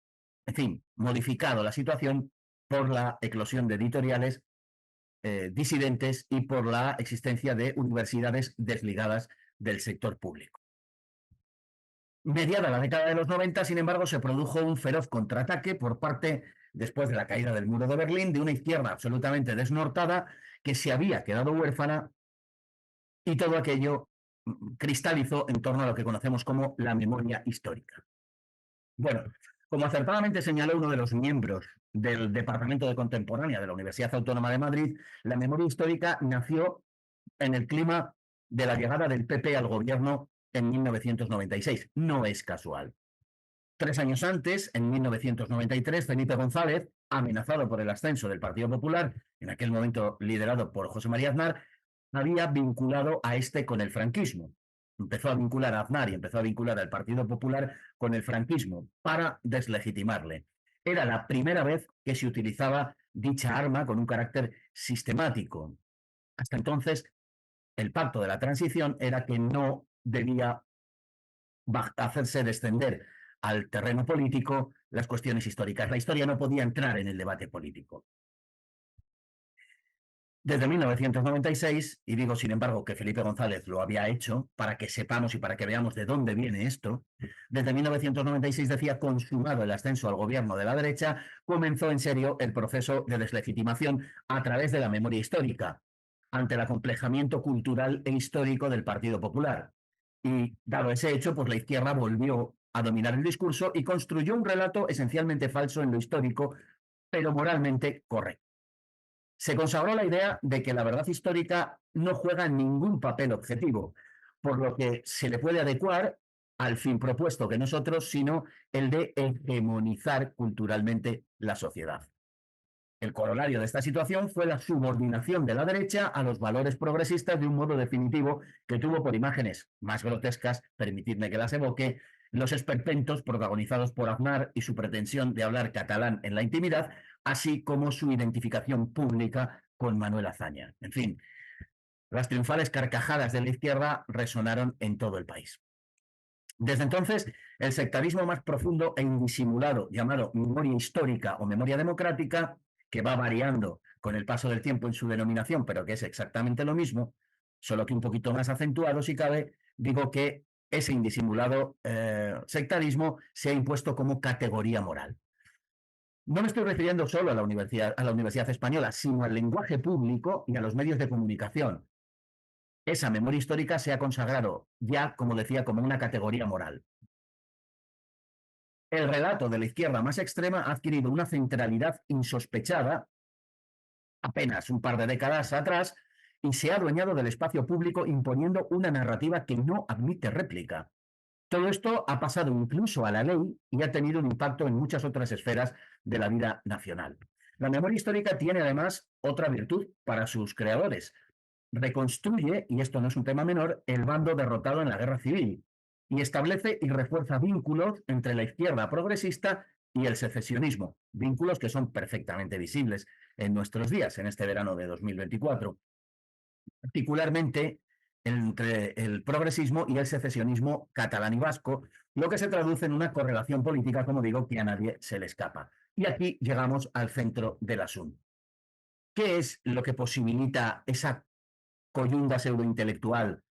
en fin, modificado la situación por la eclosión de editoriales disidentes y por la existencia de universidades desligadas del sector público. Mediada la década de los 90, sin embargo, se produjo un feroz contraataque por parte, después de la caída del muro de Berlín, de una izquierda absolutamente desnortada que se había quedado huérfana y todo aquello cristalizó en torno a lo que conocemos como la memoria histórica. Bueno, como acertadamente señaló uno de los miembros del Departamento de Contemporánea de la Universidad Autónoma de Madrid, la memoria histórica nació en el clima de la llegada del PP al gobierno en 1996. No es casual. 3 años antes, en 1993, Felipe González, amenazado por el ascenso del Partido Popular, en aquel momento liderado por José María Aznar, había vinculado a este con el franquismo. Empezó a vincular a Aznar y empezó a vincular al Partido Popular con el franquismo para deslegitimarle. Era la primera vez que se utilizaba dicha arma con un carácter sistemático. Hasta entonces, el pacto de la transición era que no debía hacerse descender al terreno político las cuestiones históricas. La historia no podía entrar en el debate político. Desde 1996, y digo sin embargo que Felipe González lo había hecho para que sepamos y para que veamos de dónde viene esto, desde 1996 decía, consumado el ascenso al gobierno de la derecha, comenzó en serio el proceso de deslegitimación a través de la memoria histórica, ante el acomplejamiento cultural e histórico del Partido Popular. Y dado ese hecho, pues la izquierda volvió a dominar el discurso y construyó un relato esencialmente falso en lo histórico, pero moralmente correcto. Se consagró la idea de que la verdad histórica no juega ningún papel objetivo, por lo que se le puede adecuar al fin propuesto, que no es otro, sino el de hegemonizar culturalmente la sociedad. El corolario de esta situación fue la subordinación de la derecha a los valores progresistas de un modo definitivo que tuvo por imágenes más grotescas, permitidme que las evoque, los esperpentos protagonizados por Aznar y su pretensión de hablar catalán en la intimidad, así como su identificación pública con Manuel Azaña. En fin, las triunfales carcajadas de la izquierda resonaron en todo el país. Desde entonces, el sectarismo más profundo e indisimulado, llamado memoria histórica o memoria democrática, que va variando con el paso del tiempo en su denominación, pero que es exactamente lo mismo, solo que un poquito más acentuado, si cabe, digo que ese indisimulado sectarismo se ha impuesto como categoría moral. No me estoy refiriendo solo a la Universidad Española, sino al lenguaje público y a los medios de comunicación. Esa memoria histórica se ha consagrado ya, como decía, como una categoría moral. El relato de la izquierda más extrema ha adquirido una centralidad insospechada apenas un par de décadas atrás y se ha adueñado del espacio público imponiendo una narrativa que no admite réplica. Todo esto ha pasado incluso a la ley y ha tenido un impacto en muchas otras esferas de la vida nacional. La memoria histórica tiene además otra virtud para sus creadores. Reconstruye, y esto no es un tema menor, el bando derrotado en la guerra civil y establece y refuerza vínculos entre la izquierda progresista y el secesionismo, vínculos que son perfectamente visibles en nuestros días, en este verano de 2024, particularmente entre el progresismo y el secesionismo catalán y vasco, lo que se traduce en una correlación política, como digo, que a nadie se le escapa. Y aquí llegamos al centro del asunto. ¿Qué es lo que posibilita esa coyunda pseudointelectual?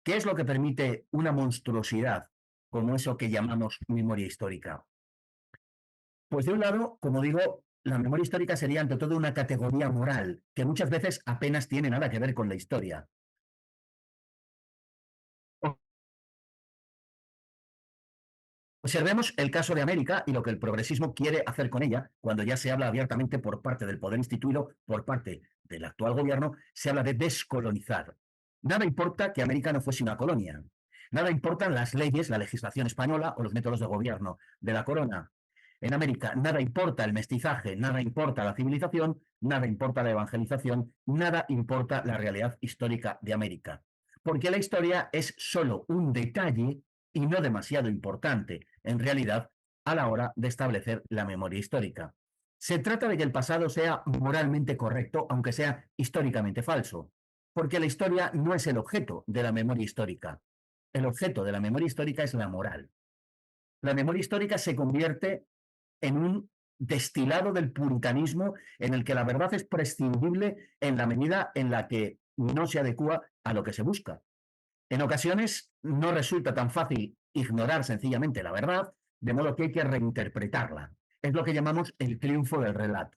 ¿Qué es lo que permite una monstruosidad como eso que llamamos memoria histórica? Pues de un lado, como digo, la memoria histórica sería ante todo una categoría moral, que muchas veces apenas tiene nada que ver con la historia. Observemos el caso de América y lo que el progresismo quiere hacer con ella, cuando ya se habla abiertamente por parte del poder instituido, por parte del actual gobierno, se habla de descolonizar. Nada importa que América no fuese una colonia. Nada importan las leyes, la legislación española o los métodos de gobierno de la corona. En América nada importa el mestizaje, nada importa la civilización, nada importa la evangelización, nada importa la realidad histórica de América. Porque la historia es solo un detalle y no demasiado importante, en realidad, a la hora de establecer la memoria histórica. Se trata de que el pasado sea moralmente correcto, aunque sea históricamente falso, porque la historia no es el objeto de la memoria histórica. El objeto de la memoria histórica es la moral. La memoria histórica se convierte en un destilado del puritanismo en el que la verdad es prescindible en la medida en la que no se adecua a lo que se busca. En ocasiones no resulta tan fácil ignorar sencillamente la verdad, de modo que hay que reinterpretarla. Es lo que llamamos el triunfo del relato.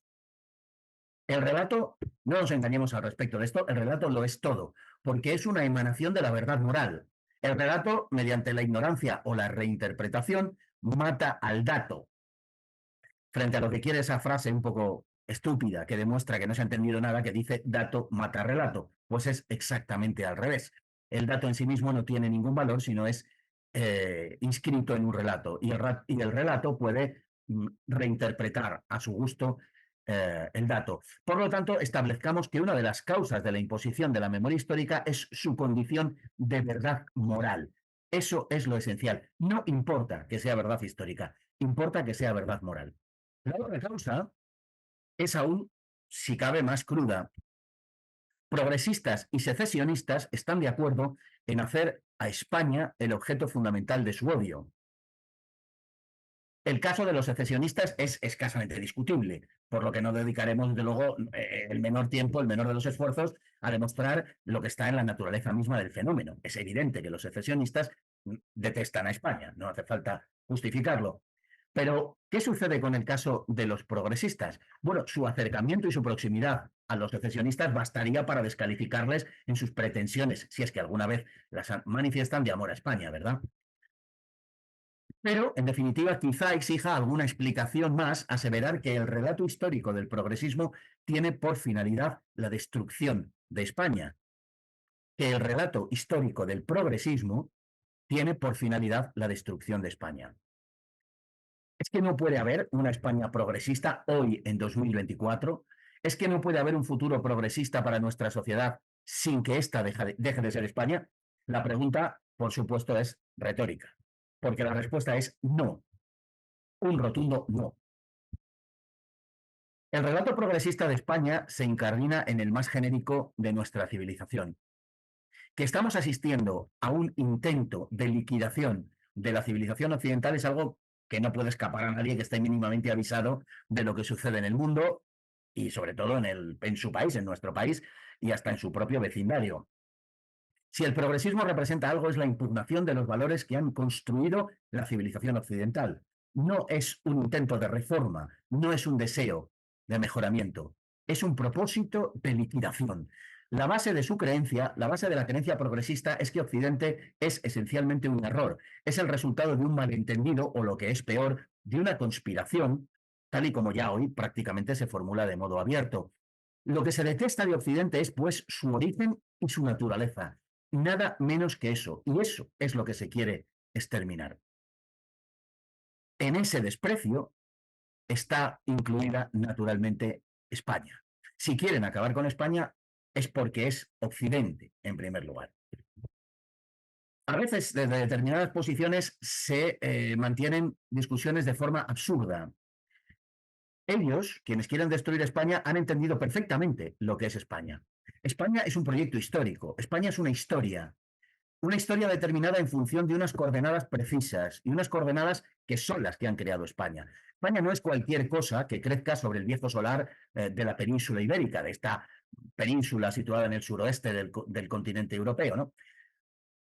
El relato, no nos engañemos al respecto de esto, el relato lo es todo, porque es una emanación de la verdad moral. El relato, mediante la ignorancia o la reinterpretación, mata al dato. Frente a lo que quiere esa frase un poco estúpida que demuestra que no se ha entendido nada, que dice dato mata relato, pues es exactamente al revés. El dato en sí mismo no tiene ningún valor, sino es inscrito en un relato y el relato puede reinterpretar a su gusto el dato. Por lo tanto, establezcamos que una de las causas de la imposición de la memoria histórica es su condición de verdad moral. Eso es lo esencial. No importa que sea verdad histórica, importa que sea verdad moral. La otra causa es aún, si cabe, más cruda. Progresistas y secesionistas están de acuerdo en hacer a España el objeto fundamental de su odio. El caso de los secesionistas es escasamente discutible, por lo que no dedicaremos, de luego, el menor tiempo, el menor de los esfuerzos a demostrar lo que está en la naturaleza misma del fenómeno. Es evidente que los secesionistas detestan a España, no hace falta justificarlo. Pero, ¿qué sucede con el caso de los progresistas? Bueno, su acercamiento y su proximidad a los secesionistas bastaría para descalificarles en sus pretensiones, si es que alguna vez las manifiestan, de amor a España, ¿verdad? Pero, en definitiva, quizá exija alguna explicación más aseverar que el relato histórico del progresismo tiene por finalidad la destrucción de España, que el relato histórico del progresismo tiene por finalidad la destrucción de España. Es que no puede haber una España progresista hoy en 2024. Es que no puede haber un futuro progresista para nuestra sociedad sin que ésta deje de ser España. La pregunta, por supuesto, es retórica, porque la respuesta es no, un rotundo no. El relato progresista de España se incardina en el más genérico de nuestra civilización. Que estamos asistiendo a un intento de liquidación de la civilización occidental es algo que no puede escapar a nadie que esté mínimamente avisado de lo que sucede en el mundo y sobre todo en su país, en nuestro país y hasta en su propio vecindario. Si el progresismo representa algo, es la impugnación de los valores que han construido la civilización occidental. No es un intento de reforma, no es un deseo de mejoramiento, es un propósito de liquidación. La base de su creencia, la base de la creencia progresista es que Occidente es esencialmente un error, es el resultado de un malentendido o, lo que es peor, de una conspiración, tal y como ya hoy prácticamente se formula de modo abierto. Lo que se detesta de Occidente es, pues, su origen y su naturaleza. Nada menos que eso. Y eso es lo que se quiere exterminar. En ese desprecio está incluida naturalmente España. Si quieren acabar con España es porque es Occidente, en primer lugar. A veces, desde determinadas posiciones, se mantienen discusiones de forma absurda. Ellos, quienes quieren destruir España, han entendido perfectamente lo que es España. España es un proyecto histórico. España es una historia determinada en función de unas coordenadas precisas y unas coordenadas que son las que han creado España. España no es cualquier cosa que crezca sobre el viejo solar de la península ibérica, de esta península situada en el suroeste del continente europeo, ¿no?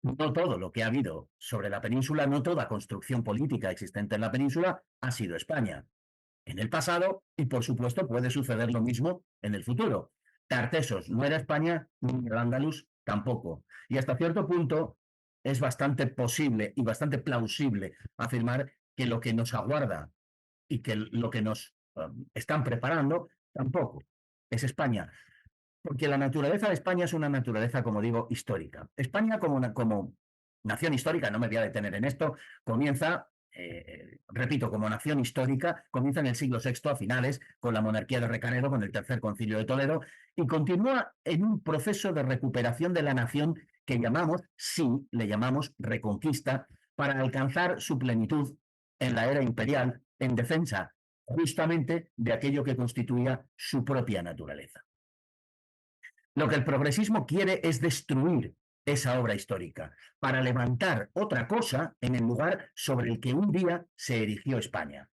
No todo lo que ha habido sobre la península, no toda construcción política existente en la península ha sido España en el pasado y, por supuesto, puede suceder lo mismo en el futuro. Tartesos no era España, ni el Andalus tampoco. Y hasta cierto punto es bastante posible y bastante plausible afirmar que lo que nos aguarda y que lo que nos están preparando tampoco es España. Porque la naturaleza de España es una naturaleza, como digo, histórica. España como nación histórica, no me voy a detener en esto, comienza, repito, como nación histórica, comienza en el siglo VI a finales, con la monarquía de Recaredo, con el Tercer Concilio de Toledo, y continúa en un proceso de recuperación de la nación que llamamos, sí, le llamamos reconquista, para alcanzar su plenitud en la era imperial, en defensa justamente de aquello que constituía su propia naturaleza. Lo que el progresismo quiere es destruir esa obra histórica para levantar otra cosa en el lugar sobre el que un día se erigió España.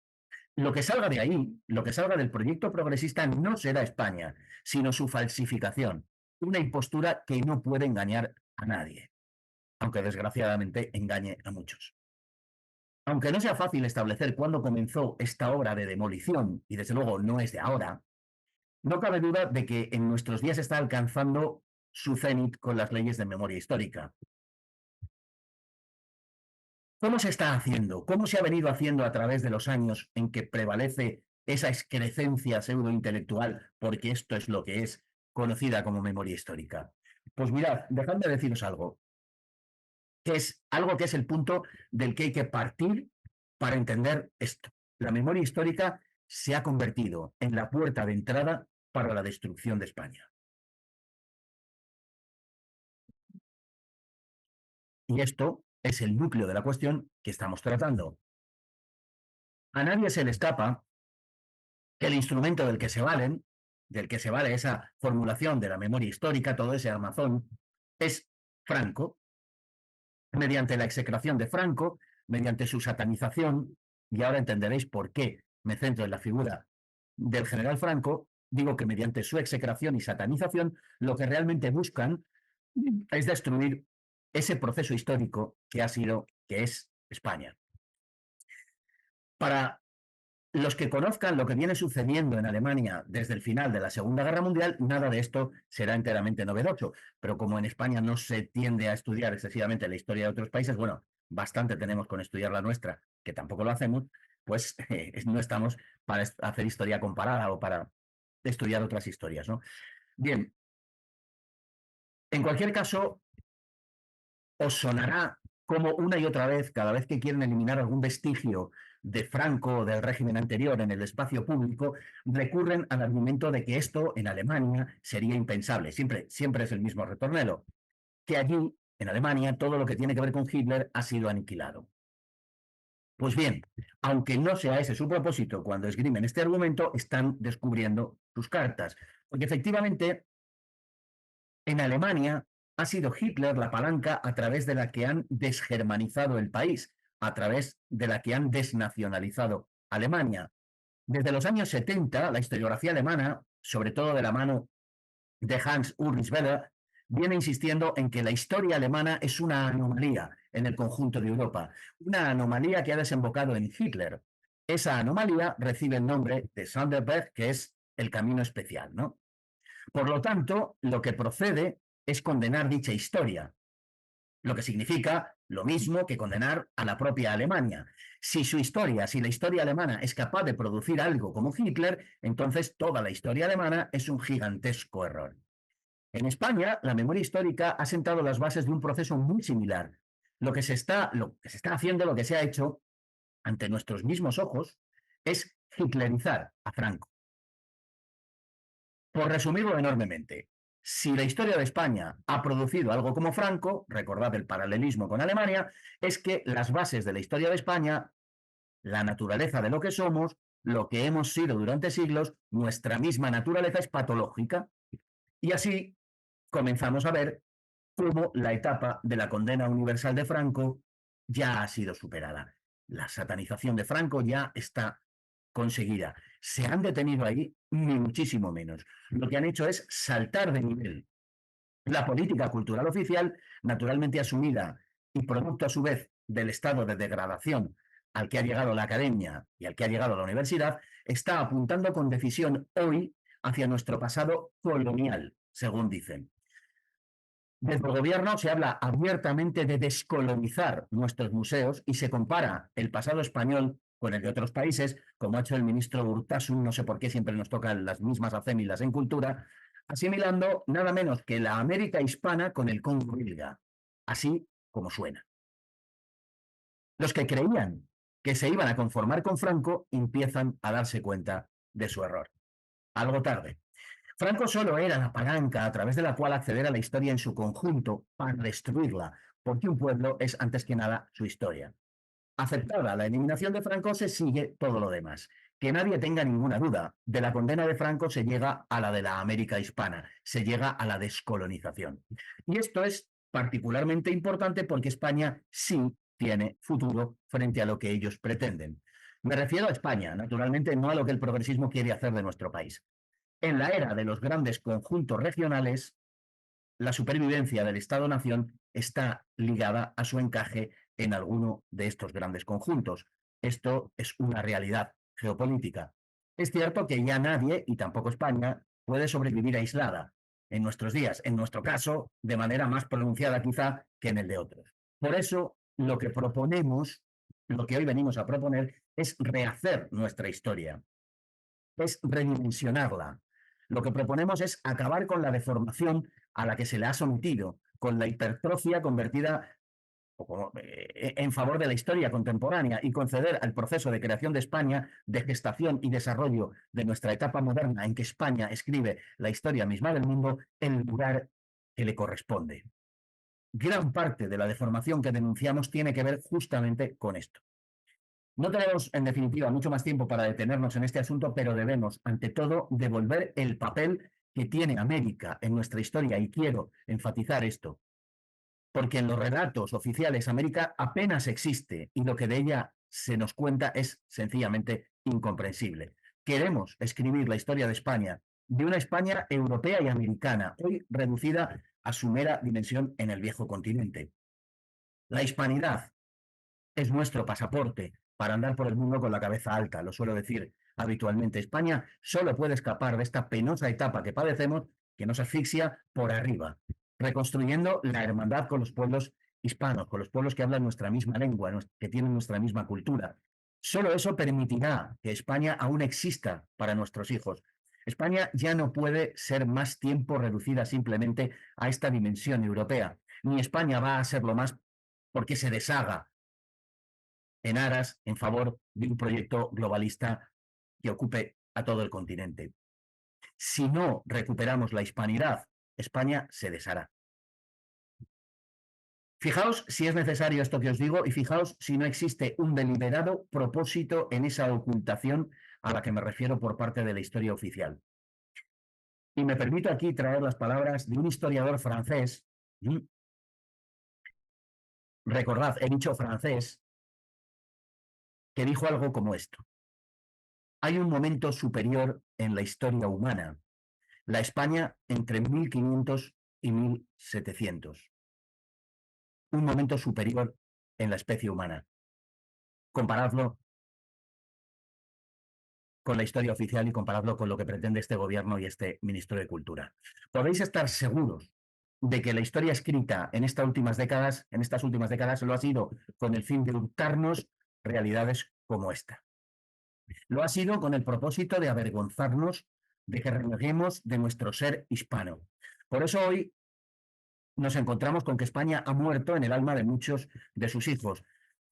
Lo que salga de ahí, lo que salga del proyecto progresista no será España, sino su falsificación, una impostura que no puede engañar a nadie, aunque desgraciadamente engañe a muchos. Aunque no sea fácil establecer cuándo comenzó esta obra de demolición, y desde luego no es de ahora, no cabe duda de que en nuestros días está alcanzando su cenit con las leyes de memoria histórica. ¿Cómo se está haciendo? ¿Cómo se ha venido haciendo a través de los años en que prevalece esa excrecencia pseudointelectual, porque esto es lo que es, conocida como memoria histórica? Pues mirad, dejadme deciros algo, que es algo que es el punto del que hay que partir para entender esto. La memoria histórica se ha convertido en la puerta de entrada para la destrucción de España. Y esto es el núcleo de la cuestión que estamos tratando. A nadie se le escapa que el instrumento del que se vale esa formulación de la memoria histórica, todo ese armazón, es Franco, mediante la execración de Franco, mediante su satanización, y ahora entenderéis por qué me centro en la figura del general Franco. Digo que mediante su execración y satanización, lo que realmente buscan es destruir ese proceso histórico que ha sido, que es España. Para los que conozcan lo que viene sucediendo en Alemania desde el final de la Segunda Guerra Mundial, nada de esto será enteramente novedoso. Pero como en España no se tiende a estudiar excesivamente la historia de otros países, bueno, bastante tenemos con estudiar la nuestra, que tampoco lo hacemos, pues no estamos para hacer historia comparada o para estudiar otras historias, ¿no? Bien, en cualquier caso, os sonará como una y otra vez, cada vez que quieren eliminar algún vestigio de Franco o del régimen anterior en el espacio público, recurren al argumento de que esto en Alemania sería impensable. Siempre es el mismo retornelo, que allí, en Alemania, todo lo que tiene que ver con Hitler ha sido aniquilado. Pues bien, aunque no sea ese su propósito, cuando esgrimen este argumento, están descubriendo sus cartas. Porque efectivamente, en Alemania ha sido Hitler la palanca a través de la que han desgermanizado el país, a través de la que han desnacionalizado Alemania. Desde los años 70, la historiografía alemana, sobre todo de la mano de Hans Ulrich Weller, viene insistiendo en que la historia alemana es una anomalía en el conjunto de Europa, una anomalía que ha desembocado en Hitler. Esa anomalía recibe el nombre de Sonderberg, que es el camino especial, ¿no? Por lo tanto, lo que procede es condenar dicha historia, lo que significa lo mismo que condenar a la propia Alemania. Si la historia alemana es capaz de producir algo como Hitler, entonces toda la historia alemana es un gigantesco error. En España, la memoria histórica ha sentado las bases de un proceso muy similar. Lo que se está haciendo, lo que se ha hecho ante nuestros mismos ojos, es hitlerizar a Franco. Por resumirlo enormemente, si la historia de España ha producido algo como Franco, recordad el paralelismo con Alemania, es que las bases de la historia de España, la naturaleza de lo que somos, lo que hemos sido durante siglos, nuestra misma naturaleza es patológica. Y así comenzamos a ver cómo la etapa de la condena universal de Franco ya ha sido superada. La satanización de Franco ya está conseguida. Se han detenido ahí ni muchísimo menos. Lo que han hecho es saltar de nivel. La política cultural oficial, naturalmente asumida y producto a su vez del estado de degradación al que ha llegado la academia y al que ha llegado la universidad, está apuntando con decisión hoy hacia nuestro pasado colonial, según dicen. Desde el gobierno se habla abiertamente de descolonizar nuestros museos y se compara el pasado español con el de otros países, como ha hecho el ministro Urtasun, no sé por qué siempre nos tocan las mismas acémilas en cultura, asimilando nada menos que la América hispana con el Congo belga, así como suena. Los que creían que se iban a conformar con Franco empiezan a darse cuenta de su error. Algo tarde. Franco solo era la palanca a través de la cual acceder a la historia en su conjunto para destruirla, porque un pueblo es antes que nada su historia. Aceptada la eliminación de Franco, se sigue todo lo demás. Que nadie tenga ninguna duda, de la condena de Franco se llega a la de la América hispana, se llega a la descolonización. Y esto es particularmente importante porque España sí tiene futuro frente a lo que ellos pretenden. Me refiero a España, naturalmente no a lo que el progresismo quiere hacer de nuestro país. En la era de los grandes conjuntos regionales, la supervivencia del Estado-nación está ligada a su encaje en alguno de estos grandes conjuntos. Esto es una realidad geopolítica. Es cierto que ya nadie, y tampoco España, puede sobrevivir aislada en nuestros días, en nuestro caso, de manera más pronunciada quizá que en el de otros. Por eso, lo que proponemos, lo que hoy venimos a proponer, es rehacer nuestra historia, es redimensionarla. Lo que proponemos es acabar con la deformación a la que se le ha sometido, con la hipertrofia convertida en favor de la historia contemporánea y conceder al proceso de creación de España, de gestación y desarrollo de nuestra etapa moderna en que España escribe la historia misma del mundo, el lugar que le corresponde. Gran parte de la deformación que denunciamos tiene que ver justamente con esto. No tenemos, en definitiva, mucho más tiempo para detenernos en este asunto, pero debemos, ante todo, devolver el papel que tiene América en nuestra historia, y quiero enfatizar esto, porque en los relatos oficiales América apenas existe y lo que de ella se nos cuenta es sencillamente incomprensible. Queremos escribir la historia de España, de una España europea y americana, hoy reducida a su mera dimensión en el viejo continente. La hispanidad es nuestro pasaporte para andar por el mundo con la cabeza alta, lo suelo decir habitualmente. España solo puede escapar de esta penosa etapa que padecemos, que nos asfixia por arriba, reconstruyendo la hermandad con los pueblos hispanos, con los pueblos que hablan nuestra misma lengua, que tienen nuestra misma cultura. Solo eso permitirá que España aún exista para nuestros hijos. España ya no puede ser más tiempo reducida simplemente a esta dimensión europea, ni España va a serlo más porque se deshaga en aras, en favor de un proyecto globalista que ocupe a todo el continente. Si no recuperamos la hispanidad, España se deshará. Fijaos si es necesario esto que os digo y fijaos si no existe un deliberado propósito en esa ocultación a la que me refiero por parte de la historia oficial. Y me permito aquí traer las palabras de un historiador francés. Recordad, he dicho francés, que dijo algo como esto. Hay un momento superior en la historia humana, la España entre 1500 y 1700. Un momento superior en la especie humana. Comparadlo con la historia oficial y comparadlo con lo que pretende este gobierno y este ministro de Cultura. Podéis estar seguros de que la historia escrita en estas últimas décadas lo ha sido con el fin de hurtarnos realidades como esta. Lo ha sido con el propósito de avergonzarnos, de que reneguemos de nuestro ser hispano. Por eso hoy nos encontramos con que España ha muerto en el alma de muchos de sus hijos.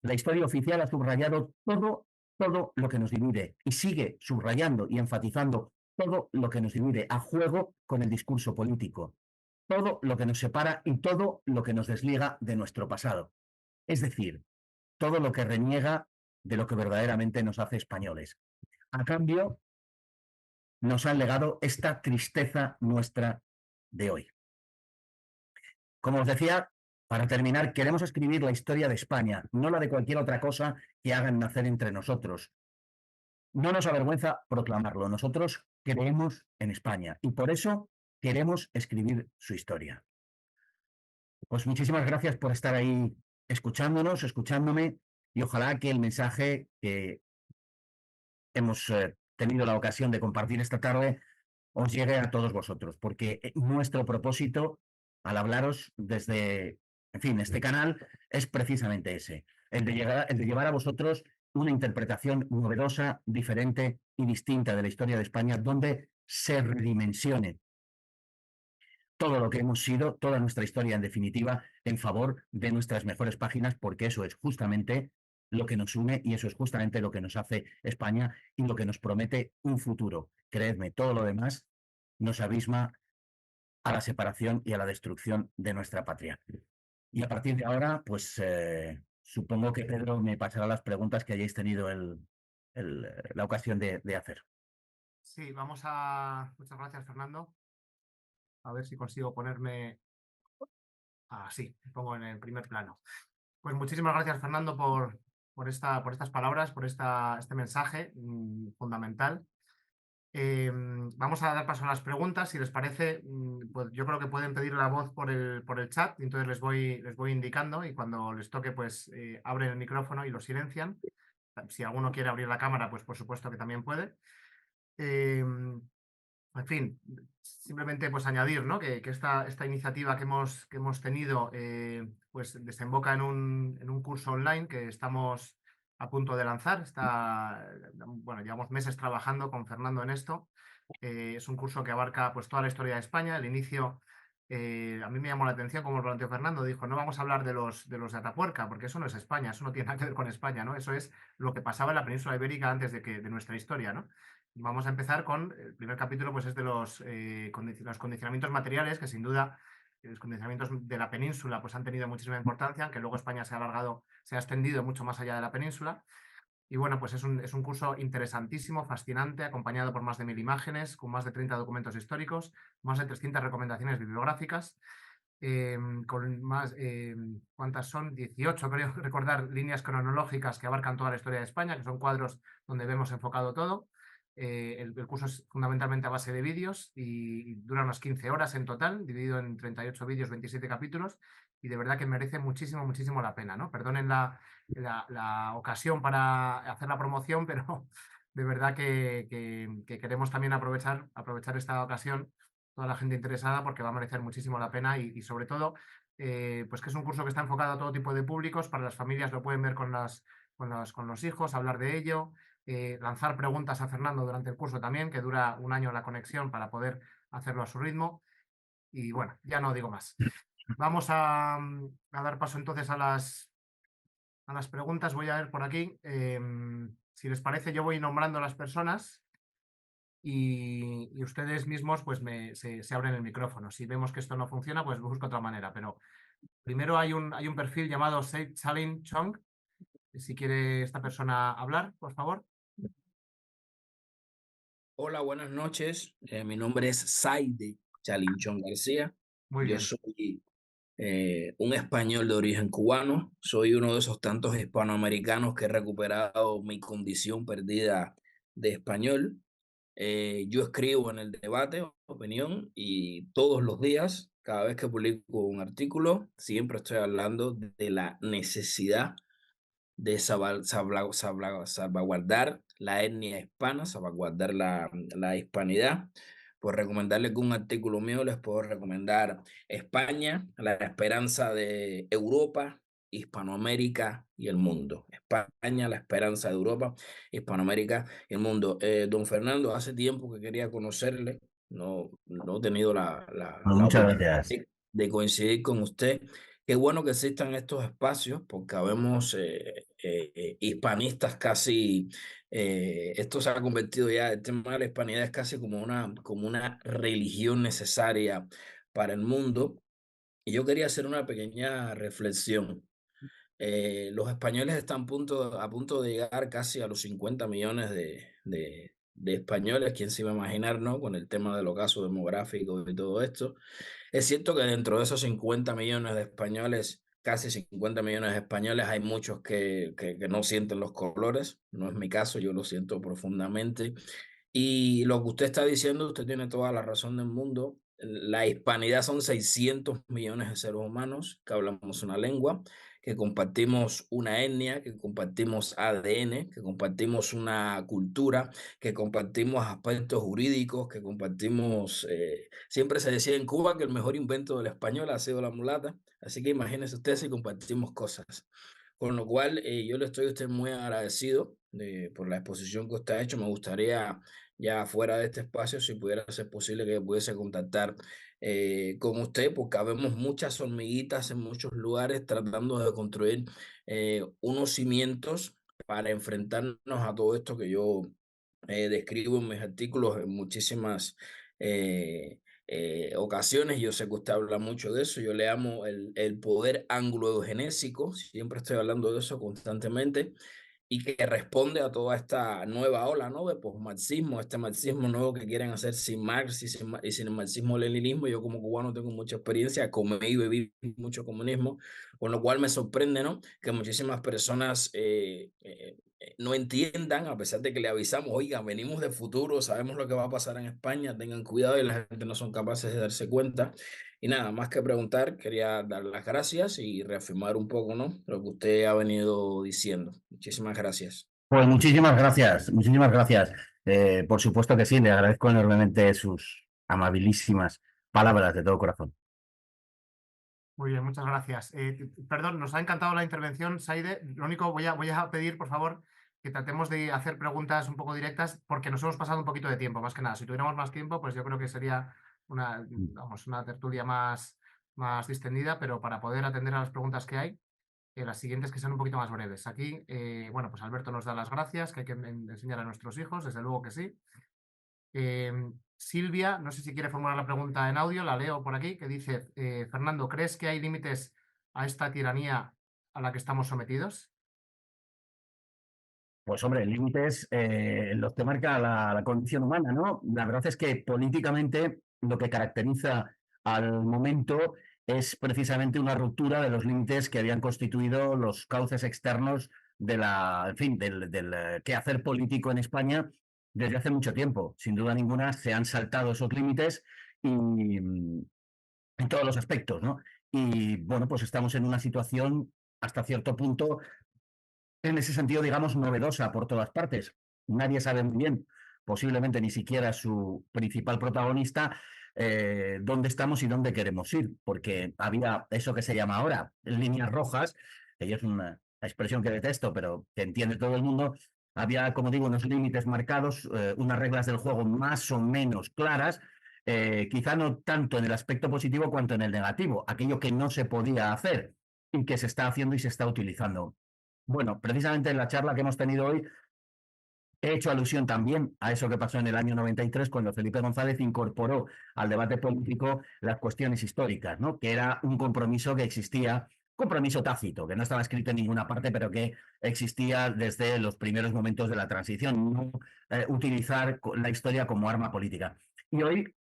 La historia oficial ha subrayado todo lo que nos divide y sigue subrayando y enfatizando todo lo que nos divide a juego con el discurso político, todo lo que nos separa y todo lo que nos desliga de nuestro pasado. Es decir, todo lo que reniega de lo que verdaderamente nos hace españoles. A cambio, nos han legado esta tristeza nuestra de hoy. Como os decía, para terminar, queremos escribir la historia de España, no la de cualquier otra cosa que hagan nacer entre nosotros. No nos avergüenza proclamarlo. Nosotros creemos en España y por eso queremos escribir su historia. Pues muchísimas gracias por estar ahí escuchándonos, escuchándome y ojalá que el mensaje que hemos tenido la ocasión de compartir esta tarde os llegue a todos vosotros, porque nuestro propósito al hablaros desde, en fin, este canal es precisamente ese, el de llevar a vosotros una interpretación novedosa, diferente y distinta de la historia de España, donde se redimensione todo lo que hemos sido, toda nuestra historia en definitiva, en favor de nuestras mejores páginas, porque eso es justamente lo que nos une y eso es justamente lo que nos hace España y lo que nos promete un futuro. Creedme, todo lo demás nos abisma a la separación y a la destrucción de nuestra patria. Y a partir de ahora, pues supongo que Pedro me pasará las preguntas que hayáis tenido la ocasión de hacer. Sí, vamos a... Muchas gracias, Fernando. A ver si consigo ponerme... Así, me pongo en el primer plano. Pues muchísimas gracias, Fernando, por estas palabras, por este mensaje fundamental. Vamos a dar paso a las preguntas. Si les parece, pues yo creo que pueden pedir la voz por el chat, y entonces les voy indicando y cuando les toque, pues abren el micrófono y lo silencian. Si alguno quiere abrir la cámara, pues por supuesto que también puede. En fin, simplemente pues añadir, ¿no? que esta iniciativa que hemos tenido pues desemboca en un curso online que estamos a punto de lanzar. Bueno, llevamos meses trabajando con Fernando en esto. Es un curso que abarca pues toda la historia de España. El inicio, a mí me llamó la atención como lo planteó Fernando. Dijo, no vamos a hablar de los de Atapuerca, porque eso no es España, eso no tiene nada que ver con España, ¿no? Eso es lo que pasaba en la península ibérica antes de nuestra historia, ¿no? Vamos a empezar con el primer capítulo, pues es de los condicionamientos materiales, que sin duda los condicionamientos de la península pues han tenido muchísima importancia, aunque luego España se ha extendido mucho más allá de la península. Y bueno, pues es un curso interesantísimo, fascinante, acompañado por más de 1000 imágenes, con más de 30 documentos históricos, más de 300 recomendaciones bibliográficas, con más, ¿cuántas son? 18, creo recordar, líneas cronológicas que abarcan toda la historia de España, que son cuadros donde vemos enfocado todo. El curso es fundamentalmente a base de vídeos y dura unas 15 horas en total, dividido en 38 vídeos, 27 capítulos, y de verdad que merece muchísimo, muchísimo la pena, ¿no? Perdonen la ocasión para hacer la promoción, pero de verdad que queremos también aprovechar esta ocasión, toda la gente interesada, porque va a merecer muchísimo la pena y sobre todo, pues que es un curso que está enfocado a todo tipo de públicos, para las familias lo pueden ver con los hijos, hablar de ello, lanzar preguntas a Fernando durante el curso también, que dura un año la conexión para poder hacerlo a su ritmo. Y bueno, ya no digo más. Vamos a dar paso entonces a las preguntas. Voy a ver por aquí. Si les parece, yo voy nombrando a las personas y ustedes mismos pues se abren el micrófono. Si vemos que esto no funciona, pues busco otra manera. Pero primero hay un perfil llamado Said Salim Chong. Si quiere esta persona hablar, por favor. Hola, buenas noches. Mi nombre es Saide Chalinchón García. Muy Yo bien. soy un español de origen cubano. Soy uno de esos tantos hispanoamericanos que he recuperado mi condición perdida de español. Yo escribo en el debate, opinión, y todos los días, cada vez que publico un artículo, siempre estoy hablando de la necesidad de salvaguardar la etnia hispana, salvaguardar la hispanidad. Por recomendarles un artículo mío, les puedo recomendar España, la esperanza de Europa, Hispanoamérica y el mundo. España, la esperanza de Europa, Hispanoamérica y el mundo. Don Fernando, hace tiempo que quería conocerle, no he tenido Bueno, la muchas oportunidad gracias. de coincidir con usted. Qué bueno que existan estos espacios porque habemos hispanistas casi, esto se ha convertido ya, el tema de la hispanidad es casi como una religión necesaria para el mundo. Y yo quería hacer una pequeña reflexión. Los españoles están a punto de llegar casi a los 50 millones de españoles, quién se iba a imaginar, ¿no? Con el tema del ocaso demográfico y todo esto. Es cierto que dentro de esos 50 millones de españoles, casi 50 millones de españoles, hay muchos que no sienten los colores. No es mi caso, yo lo siento profundamente. Y lo que usted está diciendo, usted tiene toda la razón del mundo. La hispanidad son 600 millones de seres humanos que hablamos una lengua, que compartimos una etnia, que compartimos ADN, que compartimos una cultura, que compartimos aspectos jurídicos, que compartimos... siempre se decía en Cuba que el mejor invento del español ha sido la mulata, así que imagínese usted si compartimos cosas. Con lo cual, yo le estoy a usted muy agradecido por la exposición que usted ha hecho. Me gustaría, ya fuera de este espacio, si pudiera ser posible que pudiese contactar con usted, porque habemos muchas hormiguitas en muchos lugares tratando de construir unos cimientos para enfrentarnos a todo esto que yo describo en mis artículos en muchísimas ocasiones. Yo sé que usted habla mucho de eso. Yo le amo el poder anglo-eugenésico. Siempre estoy hablando de eso constantemente y que responde a toda esta nueva ola, ¿no? De posmarxismo, este marxismo nuevo que quieren hacer sin Marx y sin el marxismo-leninismo. Yo como cubano tengo mucha experiencia, comí y viví mucho comunismo, con lo cual me sorprende, ¿no? Que muchísimas personas no entiendan, a pesar de que le avisamos, oiga, venimos del futuro, sabemos lo que va a pasar en España, tengan cuidado, y la gente no son capaces de darse cuenta. Y nada, más que preguntar, quería dar las gracias y reafirmar un poco, ¿no? Lo que usted ha venido diciendo. Muchísimas gracias. Pues muchísimas gracias, muchísimas gracias. Por supuesto que sí, le agradezco enormemente sus amabilísimas palabras de todo corazón. Muy bien, muchas gracias. Perdón, nos ha encantado la intervención, Saide. Lo único, voy a pedir, por favor, que tratemos de hacer preguntas un poco directas, porque nos hemos pasado un poquito de tiempo, más que nada. Si tuviéramos más tiempo, pues yo creo que sería vamos, una tertulia más distendida, pero para poder atender a las preguntas que hay, las siguientes que sean un poquito más breves. Aquí, bueno, pues Alberto nos da las gracias, que hay que enseñar a nuestros hijos, desde luego que sí. Silvia, no sé si quiere formular la pregunta en audio, la leo por aquí, que dice, Fernando, ¿crees que hay límites a esta tiranía a la que estamos sometidos? Pues hombre, límites los que marca la condición humana, ¿no? La verdad es que políticamente lo que caracteriza al momento es precisamente una ruptura de los límites que habían constituido los cauces externos de en fin, del quehacer político en España desde hace mucho tiempo. Sin duda ninguna se han saltado esos límites y en todos los aspectos, ¿no? Y bueno, pues estamos en una situación hasta cierto punto, en ese sentido, digamos, novedosa por todas partes. Nadie sabe muy bien, posiblemente ni siquiera su principal protagonista, dónde estamos y dónde queremos ir, porque había eso que se llama ahora líneas rojas, que yo es una expresión que detesto, pero que entiende todo el mundo. Había, como digo, unos límites marcados, unas reglas del juego más o menos claras, quizá no tanto en el aspecto positivo cuanto en el negativo, aquello que no se podía hacer y que se está haciendo y se está utilizando. Bueno, precisamente en la charla que hemos tenido hoy he hecho alusión también a eso que pasó en el año 93, cuando Felipe González incorporó al debate político las cuestiones históricas, ¿no? Que era un compromiso que existía, compromiso tácito, que no estaba escrito en ninguna parte, pero que existía desde los primeros momentos de la transición, no utilizar la historia como arma política. Y hoy,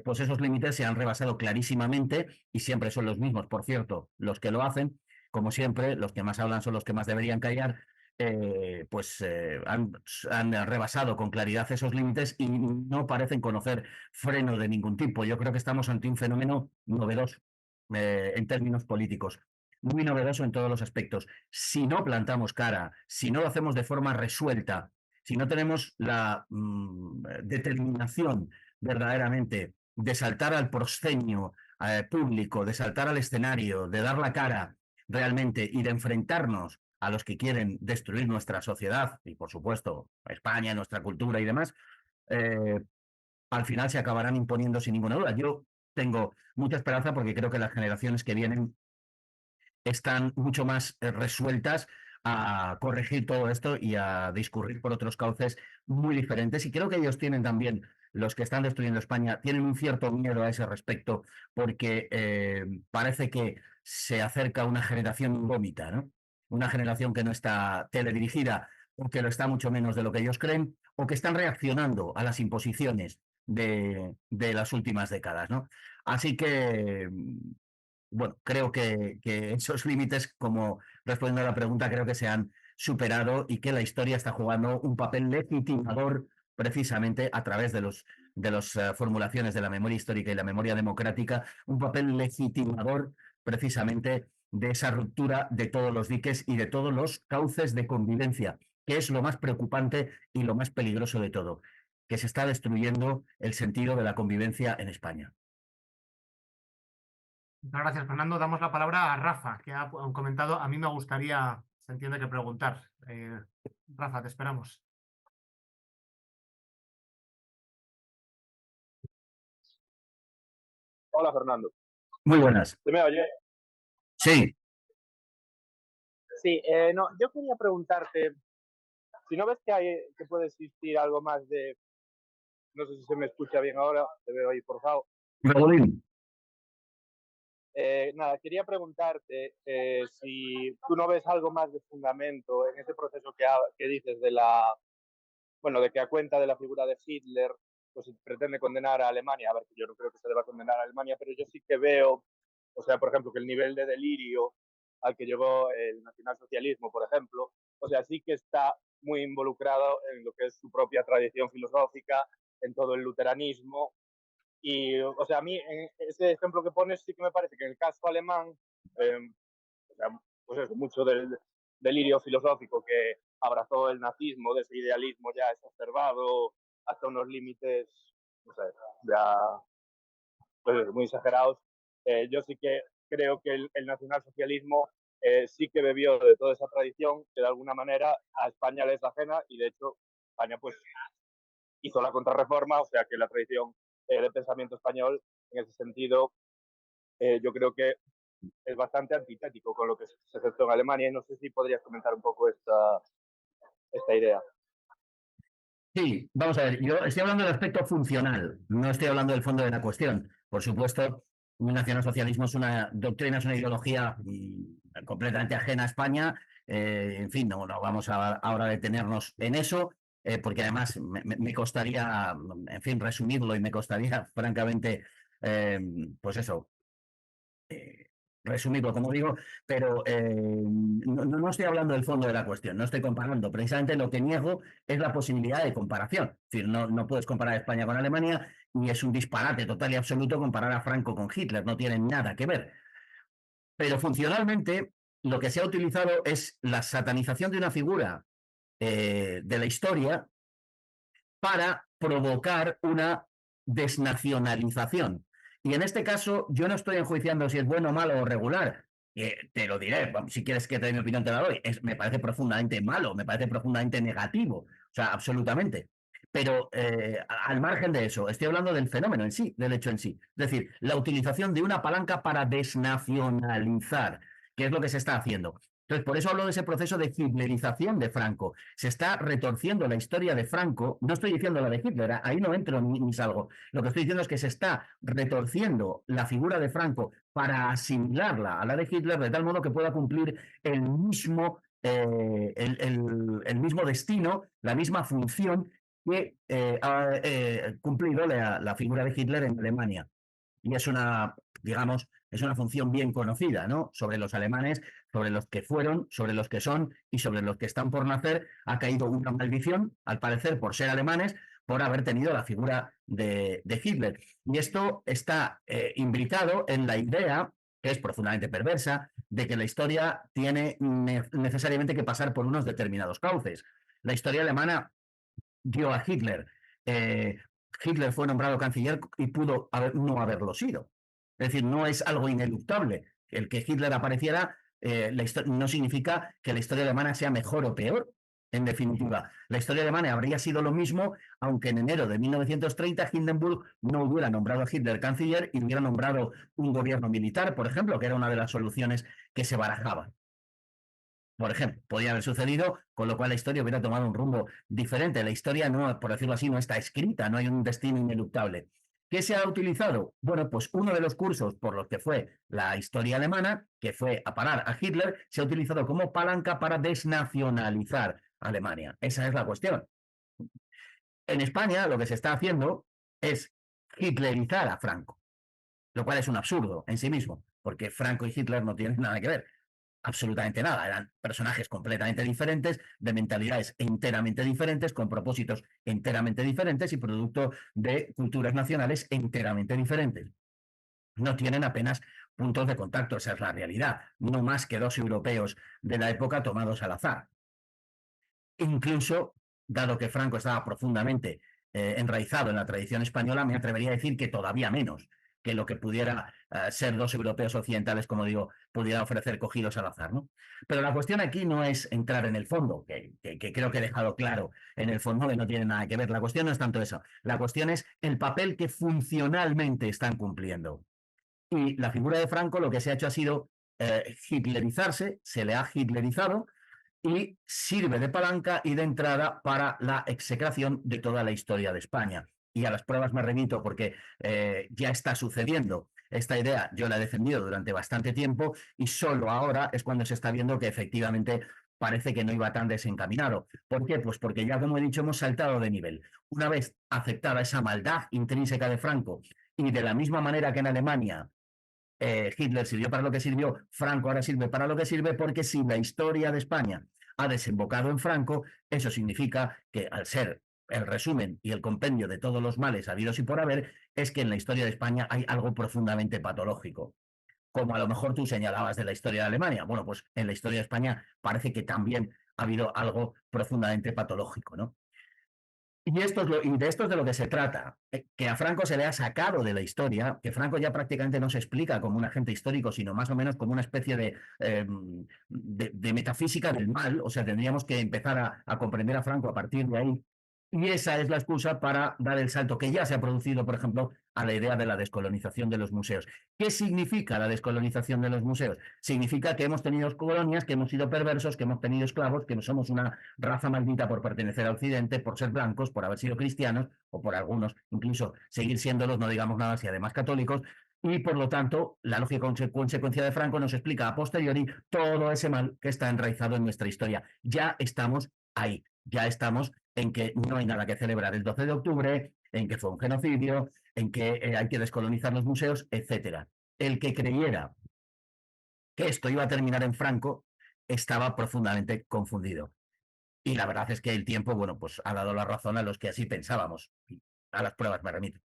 pues esos límites se han rebasado clarísimamente, y siempre son los mismos, por cierto, los que lo hacen. Como siempre, los que más hablan son los que más deberían callar. Han rebasado con claridad esos límites y no parecen conocer freno de ningún tipo. Yo creo que estamos ante un fenómeno novedoso en términos políticos, muy novedoso en todos los aspectos. Si no plantamos cara, si no lo hacemos de forma resuelta, si no tenemos la determinación verdaderamente de saltar al proscenio público, de saltar al escenario, de dar la cara realmente y de enfrentarnos a los que quieren destruir nuestra sociedad y, por supuesto, España, nuestra cultura y demás, eh, al final se acabarán imponiendo sin ninguna duda. Yo tengo mucha esperanza porque creo que las generaciones que vienen están mucho más resueltas a corregir todo esto y a discurrir por otros cauces muy diferentes. Y creo que ellos tienen también, los que están destruyendo España, tienen un cierto miedo a ese respecto, porque parece que se acerca una generación indómita, ¿no? Una generación que no está teledirigida o que lo está mucho menos de lo que ellos creen, o que están reaccionando a las imposiciones de las últimas décadas, ¿no? Así que bueno, creo que esos límites, como respondiendo a la pregunta, creo que se han superado y que la historia está jugando un papel legitimador precisamente a través de las formulaciones de la memoria histórica y la memoria democrática, un papel legitimador precisamente de esa ruptura de todos los diques y de todos los cauces de convivencia, que es lo más preocupante y lo más peligroso de todo, que se está destruyendo el sentido de la convivencia en España. Muchas gracias, Fernando. Damos la palabra a Rafa, que ha comentado. A mí me gustaría, se entiende que preguntar. Rafa, te esperamos. Hola, Fernando. Muy buenas. ¿Se me oye? Sí. Sí, no, yo quería preguntarte si no ves que puede existir algo más de, no sé si se me escucha bien ahora, te veo ahí forzado. Raulín. Nada, quería preguntarte si tú no ves algo más de fundamento en ese proceso que dices de de que a cuenta de la figura de Hitler, pues pretende condenar a Alemania. A ver, yo no creo que se deba condenar a Alemania, pero yo sí que veo, o sea, por ejemplo, que el nivel de delirio al que llegó el nacionalsocialismo, por ejemplo, o sea, sí que está muy involucrado en lo que es su propia tradición filosófica, en todo el luteranismo. Y, o sea, a mí, en ese ejemplo que pones, sí que me parece que en el caso alemán, o sea, pues es mucho del delirio filosófico que abrazó el nazismo, de ese idealismo ya exacerbado hasta unos límites, no sé, ya pues, muy exagerados. Yo sí que creo que el nacionalsocialismo sí que bebió de toda esa tradición que de alguna manera a España le es ajena y de hecho España pues hizo la contrarreforma, o sea que la tradición de pensamiento español en ese sentido yo creo que es bastante antitético con lo que se gestó en Alemania y no sé si podrías comentar un poco esta idea. Sí, vamos a ver, yo estoy hablando del aspecto funcional, no estoy hablando del fondo de la cuestión. Por supuesto, un nacionalsocialismo es una doctrina, es una ideología completamente ajena a España. En fin, no vamos ahora a detenernos en eso, porque además me costaría, en fin, resumirlo y me costaría, francamente, pues eso, resumirlo, como digo, pero no estoy hablando del fondo de la cuestión, no estoy comparando. Precisamente lo que niego es la posibilidad de comparación. Es decir, no puedes comparar España con Alemania y es un disparate total y absoluto comparar a Franco con Hitler, no tienen nada que ver. Pero funcionalmente lo que se ha utilizado es la satanización de una figura de la historia para provocar una desnacionalización. Y en este caso, yo no estoy enjuiciando si es bueno, malo o regular. Te lo diré, si quieres que te dé mi opinión, te la doy. Me parece profundamente malo, me parece profundamente negativo, o sea, absolutamente. Pero al margen de eso, estoy hablando del fenómeno en sí, del hecho en sí. Es decir, la utilización de una palanca para desnacionalizar, que es lo que se está haciendo. Entonces, por eso hablo de ese proceso de hitlerización de Franco. Se está retorciendo la historia de Franco, no estoy diciendo la de Hitler, ahí no entro ni salgo. Lo que estoy diciendo es que se está retorciendo la figura de Franco para asimilarla a la de Hitler de tal modo que pueda cumplir el mismo, el mismo destino, la misma función que ha cumplido la figura de Hitler en Alemania. Y es una, digamos, es una función bien conocida, ¿no? Sobre los alemanes, sobre los que fueron, sobre los que son y sobre los que están por nacer, ha caído una maldición, al parecer, por ser alemanes, por haber tenido la figura de Hitler. Y esto está imbricado en la idea, que es profundamente perversa, de que la historia tiene necesariamente que pasar por unos determinados cauces. La historia alemana dio a Hitler. Hitler fue nombrado canciller y pudo no haberlo sido. Es decir, no es algo ineluctable. El que Hitler apareciera no significa que la historia alemana sea mejor o peor. En definitiva, la historia alemana habría sido lo mismo, aunque en enero de 1930 Hindenburg no hubiera nombrado a Hitler canciller y hubiera nombrado un gobierno militar, por ejemplo, que era una de las soluciones que se barajaban. Por ejemplo, podía haber sucedido, con lo cual la historia hubiera tomado un rumbo diferente. La historia, no, por decirlo así, no está escrita, no hay un destino ineluctable. ¿Qué se ha utilizado? Bueno, pues uno de los cursos por los que fue la historia alemana, que fue a parar a Hitler, se ha utilizado como palanca para desnacionalizar Alemania. Esa es la cuestión. En España lo que se está haciendo es hitlerizar a Franco, lo cual es un absurdo en sí mismo, porque Franco y Hitler no tienen nada que ver. Absolutamente nada, eran personajes completamente diferentes, de mentalidades enteramente diferentes, con propósitos enteramente diferentes y producto de culturas nacionales enteramente diferentes. No tienen apenas puntos de contacto, esa es la realidad, no más que dos europeos de la época tomados al azar. Incluso, dado que Franco estaba profundamente enraizado en la tradición española, me atrevería a decir que todavía menos que lo que pudiera ser dos europeos occidentales, como digo, pudiera ofrecer cogidos al azar, ¿no? Pero la cuestión aquí no es entrar en el fondo, que creo que he dejado claro en el fondo que no tiene nada que ver. La cuestión no es tanto eso. La cuestión es el papel que funcionalmente están cumpliendo. Y la figura de Franco lo que se ha hecho ha sido hitlerizarse, se le ha hitlerizado, y sirve de palanca y de entrada para la execración de toda la historia de España. Y a las pruebas me remito porque ya está sucediendo. Esta idea yo la he defendido durante bastante tiempo y solo ahora es cuando se está viendo que efectivamente parece que no iba tan desencaminado. ¿Por qué? Pues porque ya, como he dicho, hemos saltado de nivel. Una vez aceptada esa maldad intrínseca de Franco y de la misma manera que en Alemania Hitler sirvió para lo que sirvió, Franco ahora sirve para lo que sirve, porque si la historia de España ha desembocado en Franco, eso significa que al ser el resumen y el compendio de todos los males habidos y por haber, es que en la historia de España hay algo profundamente patológico. Como a lo mejor tú señalabas de la historia de Alemania. Bueno, pues en la historia de España parece que también ha habido algo profundamente patológico, ¿no? Y de esto es de lo que se trata, que a Franco se le ha sacado de la historia, que Franco ya prácticamente no se explica como un agente histórico, sino más o menos como una especie de metafísica del mal, o sea, tendríamos que empezar a comprender a Franco a partir de ahí. Y esa es la excusa para dar el salto que ya se ha producido, por ejemplo, a la idea de la descolonización de los museos. ¿Qué significa la descolonización de los museos? Significa que hemos tenido colonias, que hemos sido perversos, que hemos tenido esclavos, que no somos una raza maldita por pertenecer a Occidente, por ser blancos, por haber sido cristianos, o por algunos incluso seguir siéndolos, no digamos nada si además católicos, y por lo tanto la lógica consecuencia de Franco nos explica a posteriori todo ese mal que está enraizado en nuestra historia. Ya estamos ahí, ya estamos en que no hay nada que celebrar el 12 de octubre, en que fue un genocidio, en que hay que descolonizar los museos, etcétera. El que creyera que esto iba a terminar en Franco, estaba profundamente confundido. Y la verdad es que el tiempo, bueno, pues ha dado la razón a los que así pensábamos. A las pruebas me remito.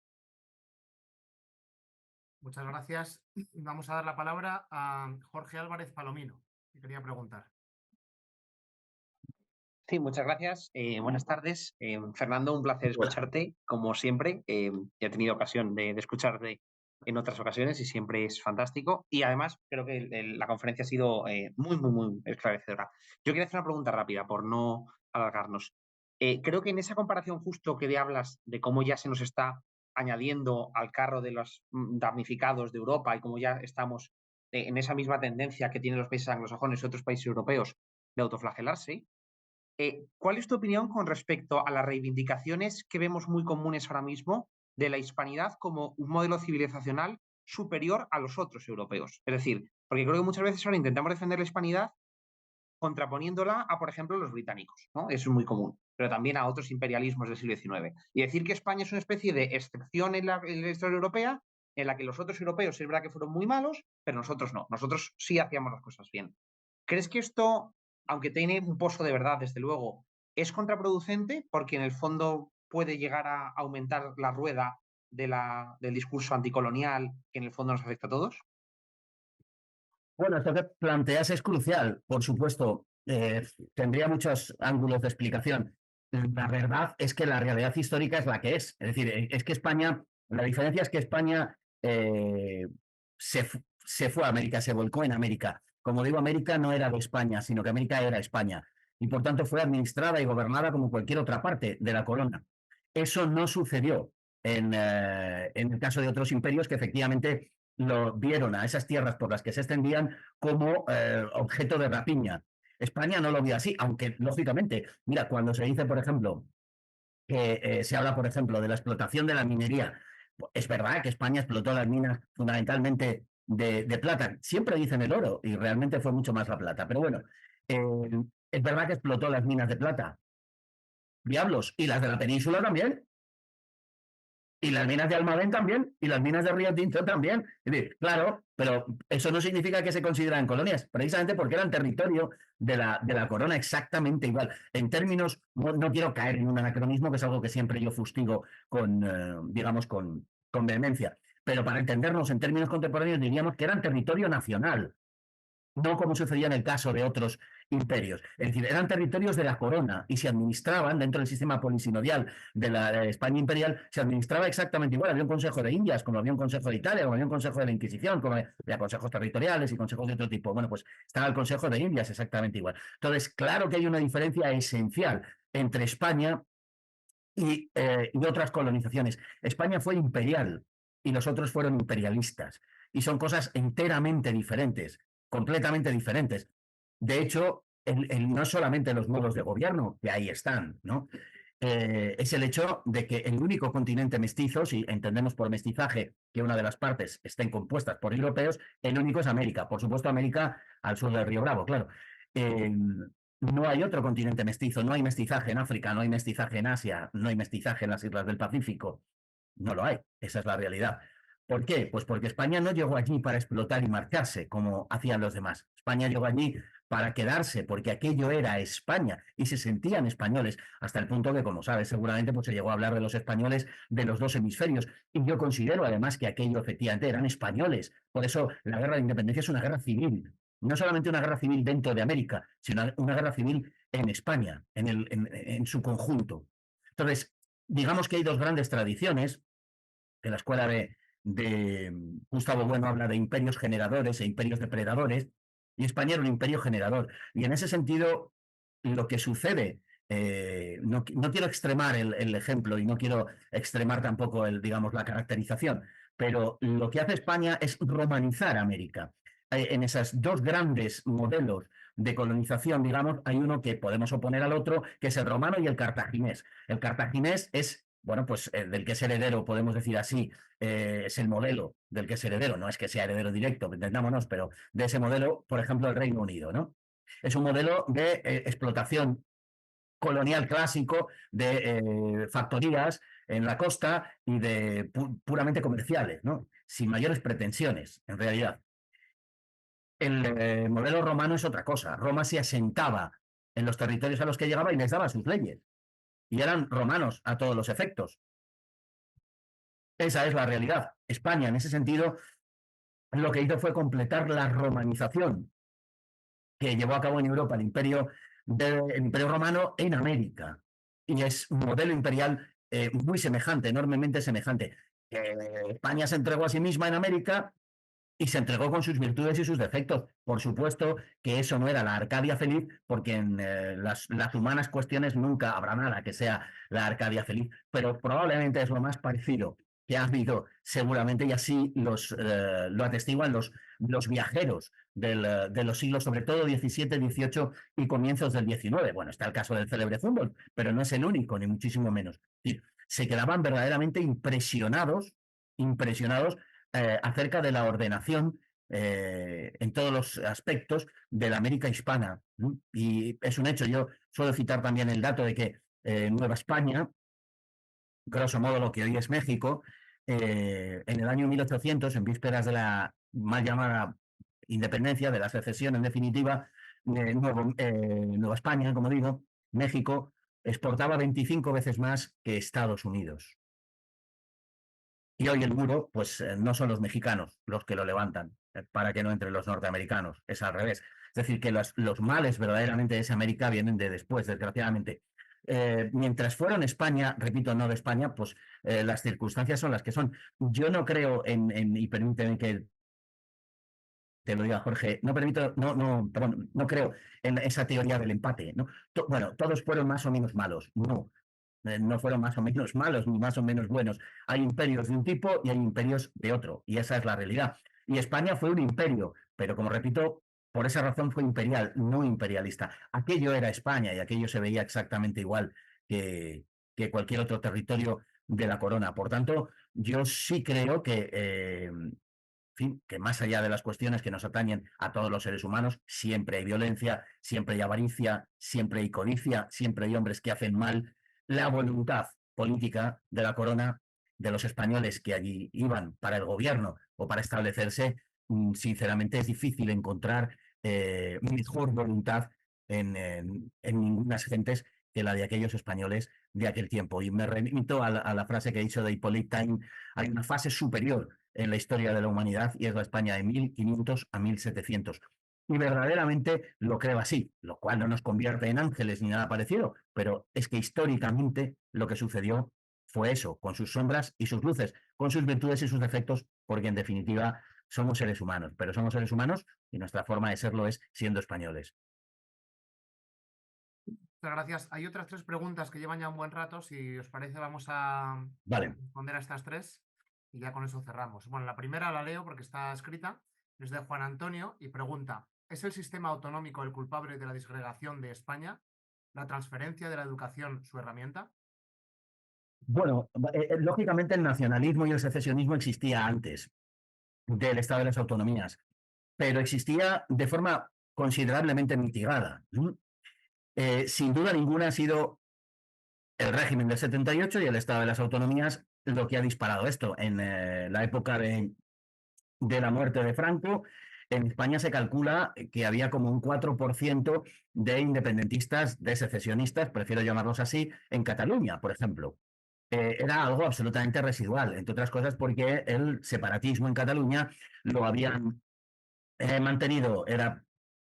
Muchas gracias. Vamos a dar la palabra a Jorge Álvarez Palomino, que quería preguntar. Sí, muchas gracias. Buenas tardes. Fernando, un placer escucharte, como siempre. Ya he tenido ocasión de escucharte en otras ocasiones y siempre es fantástico. Y además, creo que la conferencia ha sido muy esclarecedora. Yo quería hacer una pregunta rápida, por no alargarnos. Creo que en esa comparación justo que hablas de cómo ya se nos está añadiendo al carro de los damnificados de Europa y cómo ya estamos en esa misma tendencia que tienen los países anglosajones y otros países europeos de autoflagelarse, ¿cuál es tu opinión con respecto a las reivindicaciones que vemos muy comunes ahora mismo de la hispanidad como un modelo civilizacional superior a los otros europeos? Es decir, porque creo que muchas veces ahora intentamos defender la hispanidad contraponiéndola a, por ejemplo, los británicos, ¿no? Eso es muy común, pero también a otros imperialismos del siglo XIX. Y decir que España es una especie de excepción en la historia europea, en la que los otros europeos es verdad que fueron muy malos, pero nosotros no, nosotros sí hacíamos las cosas bien. ¿Crees que esto, aunque tiene un pozo de verdad, desde luego, es contraproducente porque en el fondo puede llegar a aumentar la rueda del discurso anticolonial que en el fondo nos afecta a todos? Bueno, esto que planteas es crucial, por supuesto. Tendría muchos ángulos de explicación. La verdad es que la realidad histórica es la que es. Es decir, es que España, la diferencia es que España se fue a América, se volcó en América. Como digo, América no era de España, sino que América era España. Y por tanto fue administrada y gobernada como cualquier otra parte de la corona. Eso no sucedió en el caso de otros imperios que efectivamente lo vieron a esas tierras por las que se extendían como objeto de rapiña. España no lo vio así, aunque lógicamente, mira, cuando se dice, por ejemplo, que se habla, por ejemplo, de la explotación de la minería, es verdad que España explotó las minas fundamentalmente de plata. Siempre dicen el oro y realmente fue mucho más la plata. Pero bueno, es verdad que explotó las minas de plata. Diablos, y las de la península también. Y las minas de Almadén también, y las minas de Río Tinto también. Es decir, claro, pero eso no significa que se consideran colonias, precisamente porque eran territorio de la corona exactamente igual. En términos, no quiero caer en un anacronismo, que es algo que siempre yo fustigo digamos, con vehemencia, pero para entendernos en términos contemporáneos diríamos que eran territorio nacional, no como sucedía en el caso de otros imperios. Es decir, eran territorios de la corona y se administraban dentro del sistema polisinodial de la España imperial, se administraba exactamente igual. Había un consejo de Indias, como había un consejo de Italia, como había un consejo de la Inquisición, como había consejos territoriales y consejos de otro tipo. Bueno, pues estaba el consejo de Indias exactamente igual. Entonces, claro que hay una diferencia esencial entre España y otras colonizaciones. España fue imperial y los otros fueron imperialistas. Y son cosas enteramente diferentes, completamente diferentes. De hecho, no solamente los modos de gobierno, que ahí están, ¿no? Es el hecho de que el único continente mestizo, si entendemos por mestizaje que una de las partes estén compuestas por europeos, el único es América. Por supuesto, América al sur del Río Bravo, claro. No hay otro continente mestizo, no hay mestizaje en África, no hay mestizaje en Asia, no hay mestizaje en las islas del Pacífico. No lo hay, esa es la realidad. ¿Por qué? Pues porque España no llegó allí para explotar y marcharse como hacían los demás. España llegó allí para quedarse, porque aquello era España y se sentían españoles, hasta el punto que, como sabes, seguramente pues, se llegó a hablar de los españoles de los dos hemisferios. Y yo considero además que aquello efectivamente eran españoles. Por eso la guerra de independencia es una guerra civil. No solamente una guerra civil dentro de América, sino una guerra civil en España, en su conjunto. Entonces, digamos que hay dos grandes tradiciones, que la escuela de Gustavo Bueno habla de imperios generadores e imperios depredadores, y España era un imperio generador. Y en ese sentido, lo que sucede, no quiero extremar el ejemplo y no quiero extremar tampoco digamos, la caracterización, pero lo que hace España es romanizar América. En esos dos grandes modelos de colonización, digamos, hay uno que podemos oponer al otro, que es el romano y el cartaginés. El cartaginés es, bueno, pues del que es heredero, podemos decir así, es el modelo del que es heredero, no es que sea heredero directo, entendámonos, pero de ese modelo, por ejemplo, el Reino Unido, ¿no? Es un modelo de explotación colonial clásico de factorías en la costa y de puramente comerciales, ¿no? Sin mayores pretensiones, en realidad. El modelo romano es otra cosa. Roma se asentaba en los territorios a los que llegaba y les daba sus leyes. Y eran romanos a todos los efectos. Esa es la realidad. España, en ese sentido, lo que hizo fue completar la romanización que llevó a cabo en Europa el Imperio Romano en América. Y es un modelo imperial muy semejante, enormemente semejante. España se entregó a sí misma en América y se entregó con sus virtudes y sus defectos. Por supuesto que eso no era la Arcadia feliz, porque en las humanas cuestiones nunca habrá nada que sea la Arcadia feliz, pero probablemente es lo más parecido que ha habido seguramente, y así lo atestiguan los viajeros de los siglos, sobre todo XVII, XVIII y comienzos del XIX. Bueno, está el caso del célebre Humboldt, pero no es el único, ni muchísimo menos. Se quedaban verdaderamente impresionados acerca de la ordenación en todos los aspectos de la América hispana. ¿No? Y es un hecho, yo suelo citar también el dato de que Nueva España, grosso modo lo que hoy es México, en el año 1800, en vísperas de la mal llamada independencia, de la secesión en definitiva, Nueva España, como digo, México, exportaba 25 veces más que Estados Unidos. Y hoy el muro, pues no son los mexicanos los que lo levantan para que no entren los norteamericanos, es al revés. Es decir, que los males verdaderamente de esa América vienen de después, desgraciadamente. Mientras fueron España, repito, no de España, pues las circunstancias son las que son. Yo no creo y permíteme que te lo diga Jorge, no creo en esa teoría del empate, ¿no? Bueno, todos fueron más o menos malos, no fueron más o menos malos ni más o menos buenos. Hay imperios de un tipo y hay imperios de otro, y esa es la realidad. Y España fue un imperio, pero como repito, por esa razón fue imperial, no imperialista. Aquello era España y aquello se veía exactamente igual que cualquier otro territorio de la corona. Por tanto, yo sí creo que fin, que más allá de las cuestiones que nos atañen a todos los seres humanos, siempre hay violencia, siempre hay avaricia, siempre hay codicia, siempre hay hombres que hacen mal. La voluntad política de la corona, de los españoles que allí iban para el gobierno o para establecerse, sinceramente es difícil encontrar mejor voluntad en ningunas gentes que la de aquellos españoles de aquel tiempo. Y me remito a la frase que he dicho de Hippolyte Taine: hay una fase superior en la historia de la humanidad y es la España de 1500 a 1700. Y verdaderamente lo creo así, lo cual no nos convierte en ángeles ni nada parecido, pero es que históricamente lo que sucedió fue eso, con sus sombras y sus luces, con sus virtudes y sus defectos, porque en definitiva somos seres humanos, pero somos seres humanos y nuestra forma de serlo es siendo españoles. Muchas gracias. Hay otras 3 preguntas que llevan ya un buen rato. Si os parece, vamos a responder a estas 3 y ya con eso cerramos. Bueno, la primera la leo porque está escrita. Es de Juan Antonio y pregunta: ¿es el sistema autonómico el culpable de la disgregación de España? ¿La transferencia de la educación su herramienta? Bueno, lógicamente el nacionalismo y el secesionismo existía antes del Estado de las Autonomías, pero existía de forma considerablemente mitigada. Sin duda ninguna ha sido el régimen del 78 y el Estado de las Autonomías lo que ha disparado esto. En la época de la muerte de Franco, en España se calcula que había como un 4% de independentistas, de secesionistas, prefiero llamarlos así, en Cataluña, por ejemplo. Era algo absolutamente residual, entre otras cosas porque el separatismo en Cataluña lo habían mantenido,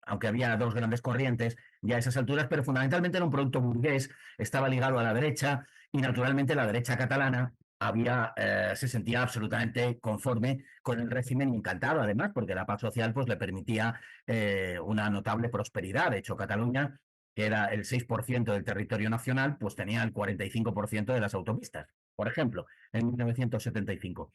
aunque había 2 grandes corrientes ya a esas alturas, pero fundamentalmente era un producto burgués, estaba ligado a la derecha y naturalmente la derecha catalana se sentía absolutamente conforme con el régimen y encantado, además, porque la paz social pues, le permitía una notable prosperidad. De hecho, Cataluña, que era el 6% del territorio nacional, pues tenía el 45% de las autopistas, por ejemplo, en 1975.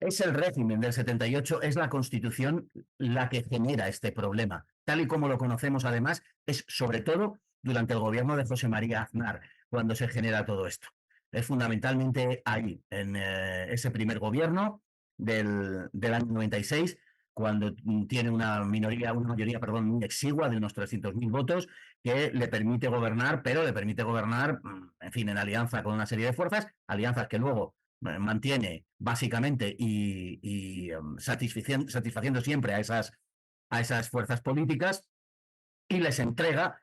Es el régimen del 78, es la Constitución la que genera este problema. Tal y como lo conocemos, además, es sobre todo durante el gobierno de José María Aznar, cuando se genera todo esto. Es fundamentalmente ahí, en ese primer gobierno del año 96, cuando tiene una mayoría muy exigua de unos 300.000 votos, que le permite gobernar, pero le permite gobernar, en fin, en alianza con una serie de fuerzas, alianzas que luego mantiene básicamente y satisfaciendo siempre a esas a esas fuerzas políticas y les entrega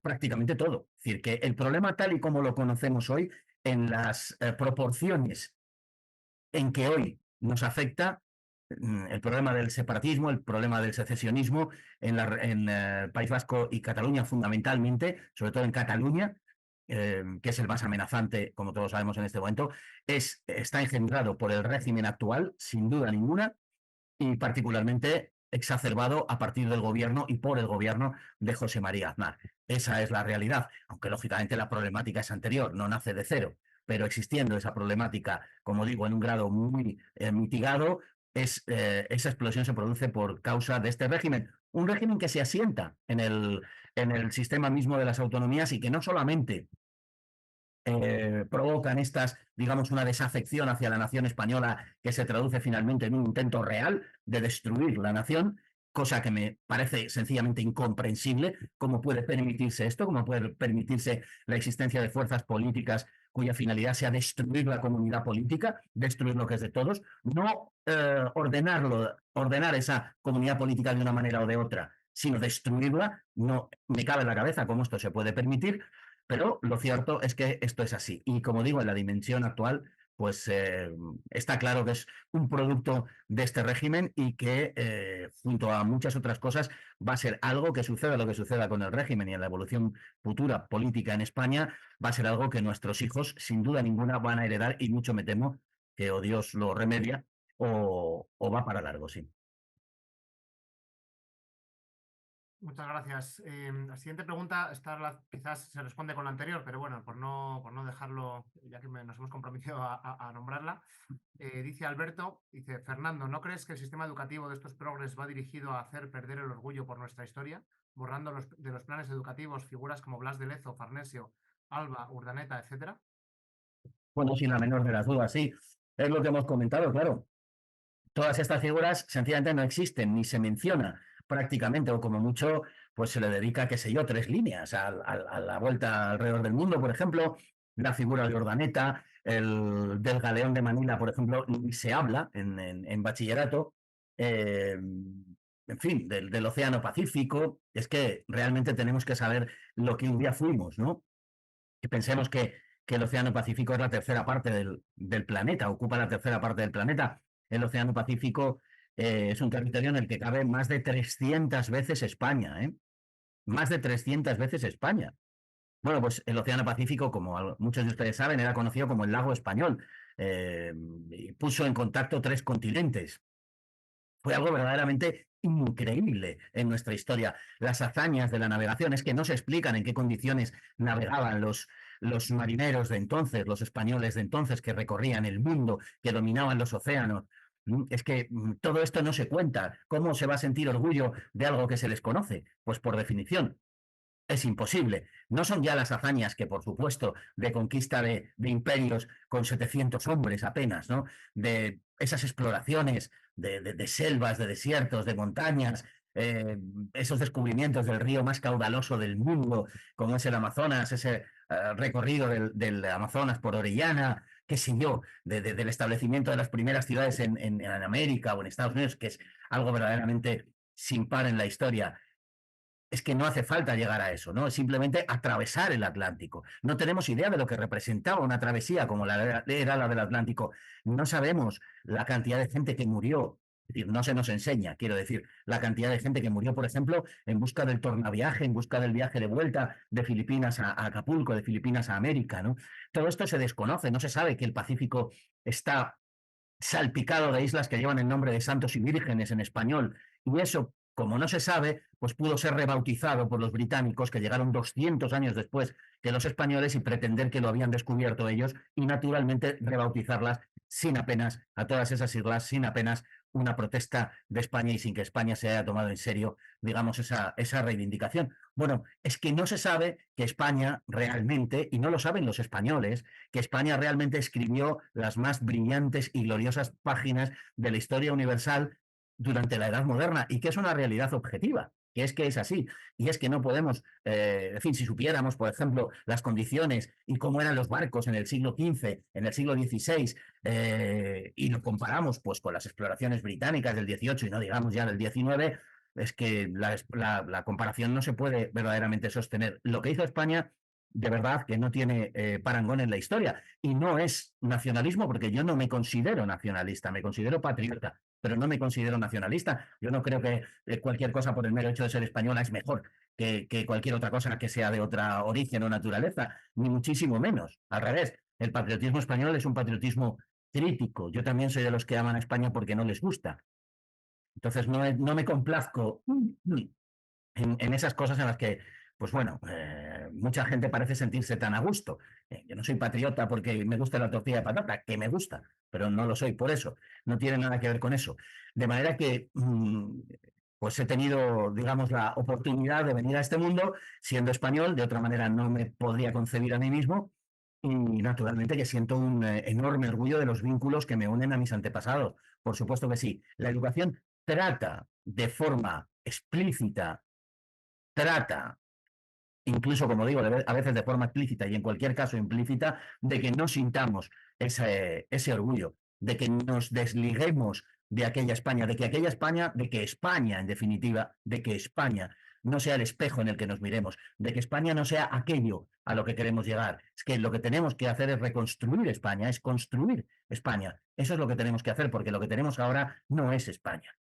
prácticamente todo. Es decir, que el problema tal y como lo conocemos hoy, en las proporciones en que hoy nos afecta, el problema del separatismo, el problema del secesionismo en País Vasco y Cataluña fundamentalmente, sobre todo en Cataluña, que es el más amenazante, como todos sabemos en este momento, está engendrado por el régimen actual, sin duda ninguna, y particularmente exacerbado a partir del gobierno y por el gobierno de José María Aznar. Esa es la realidad, aunque lógicamente la problemática es anterior, no nace de cero, pero existiendo esa problemática, como digo, en un grado muy mitigado, esa explosión se produce por causa de este régimen. Un régimen que se asienta en el sistema mismo de las autonomías y que no solamente provocan estas, digamos, una desafección hacia la nación española que se traduce finalmente en un intento real de destruir la nación, cosa que me parece sencillamente incomprensible. ¿Cómo puede permitirse esto? ¿Cómo puede permitirse la existencia de fuerzas políticas cuya finalidad sea destruir la comunidad política, destruir lo que es de todos? No ordenar esa comunidad política de una manera o de otra, sino destruirla. No me cabe en la cabeza cómo esto se puede permitir. Pero lo cierto es que esto es así. Y como digo, en la dimensión actual, pues está claro que es un producto de este régimen y que, junto a muchas otras cosas, va a ser algo que suceda lo que suceda con el régimen y en la evolución futura política en España, va a ser algo que nuestros hijos, sin duda ninguna, van a heredar y mucho me temo que o Dios lo remedia o va para largo, sí. Muchas gracias. La siguiente pregunta, quizás se responde con la anterior, pero bueno, por no dejarlo, ya que nos hemos comprometido a nombrarla, dice Alberto, dice, Fernando, ¿no crees que el sistema educativo de estos progres va dirigido a hacer perder el orgullo por nuestra historia, borrando de los planes educativos figuras como Blas de Lezo, Farnesio, Alba, Urdaneta, etcétera? Bueno, sin la menor de las dudas, sí. Es lo que hemos comentado, claro. Todas estas figuras sencillamente no existen, ni se menciona prácticamente, o como mucho, pues se le dedica, qué sé yo, 3 líneas a la vuelta alrededor del mundo, por ejemplo, la figura de Urdaneta, del galeón de Manila, por ejemplo, ni se habla en bachillerato, en fin, del Océano Pacífico. Es que realmente tenemos que saber lo que un día fuimos, ¿no? Que pensemos que el Océano Pacífico es la tercera parte del planeta, ocupa la tercera parte del planeta. El Océano Pacífico es un territorio en el que cabe más de 300 veces España, ¿eh? Más de 300 veces España. Bueno, pues el Océano Pacífico, como muchos de ustedes saben, era conocido como el lago español. Y puso en contacto 3 continentes. Fue algo verdaderamente increíble en nuestra historia. Las hazañas de la navegación es que no se explican en qué condiciones navegaban los marineros de entonces, los españoles de entonces que recorrían el mundo, que dominaban los océanos. Es que todo esto no se cuenta. ¿Cómo se va a sentir orgullo de algo que se les conoce? Pues por definición, es imposible. No son ya las hazañas que, por supuesto, de conquista de imperios con 700 hombres apenas, ¿no? De esas exploraciones de selvas, de desiertos, de montañas, esos descubrimientos del río más caudaloso del mundo, como es el Amazonas, ese recorrido del Amazonas por Orellana, qué sé yo, del establecimiento de las primeras ciudades en América o en Estados Unidos, que es algo verdaderamente sin par en la historia. Es que no hace falta llegar a eso, ¿no? Es simplemente atravesar el Atlántico. No tenemos idea de lo que representaba una travesía como era la del Atlántico. No sabemos la cantidad de gente que murió. Es decir, no se nos enseña, quiero decir, la cantidad de gente que murió, por ejemplo, en busca del tornaviaje, en busca del viaje de vuelta de Filipinas a Acapulco, de Filipinas a América, ¿no? Todo esto se desconoce, no se sabe que el Pacífico está salpicado de islas que llevan el nombre de santos y vírgenes en español. Y eso, como no se sabe, pues pudo ser rebautizado por los británicos, que llegaron 200 años después que los españoles, y pretender que lo habían descubierto ellos, y naturalmente rebautizarlas sin apenas, a todas esas islas, sin apenas una protesta de España y sin que España se haya tomado en serio, digamos, esa reivindicación. Bueno, es que no se sabe que España realmente, y no lo saben los españoles, que España realmente escribió las más brillantes y gloriosas páginas de la historia universal durante la Edad Moderna, y que es una realidad objetiva, que es así. Y es que no podemos, en fin, si supiéramos, por ejemplo, las condiciones y cómo eran los barcos en el siglo XV, en el siglo XVI, y lo comparamos pues con las exploraciones británicas del XVIII y no digamos ya del XIX, es que la comparación no se puede verdaderamente sostener. Lo que hizo España, de verdad, que no tiene parangón en la historia. Y no es nacionalismo, porque yo no me considero nacionalista, me considero patriota, pero no me considero nacionalista. Yo no creo que cualquier cosa por el mero hecho de ser española es mejor que cualquier otra cosa que sea de otra origen o naturaleza, ni muchísimo menos. Al revés, el patriotismo español es un patriotismo crítico. Yo también soy de los que aman a España porque no les gusta. Entonces no me complazco en esas cosas en las que, pues bueno, mucha gente parece sentirse tan a gusto. Yo no soy patriota porque me gusta la tortilla de patata, que me gusta, pero no lo soy por eso. No tiene nada que ver con eso. De manera que, pues he tenido, digamos, la oportunidad de venir a este mundo siendo español. De otra manera no me podría concebir a mí mismo. Y naturalmente que siento un enorme orgullo de los vínculos que me unen a mis antepasados. Por supuesto que sí. La educación trata de forma explícita, incluso como digo, a veces de forma explícita y en cualquier caso implícita, de que no sintamos ese orgullo, de que nos desliguemos de aquella España, de que España, en definitiva, de que España no sea el espejo en el que nos miremos, de que España no sea aquello a lo que queremos llegar. Es que lo que tenemos que hacer es reconstruir España, es construir España. Eso es lo que tenemos que hacer, porque lo que tenemos ahora no es España.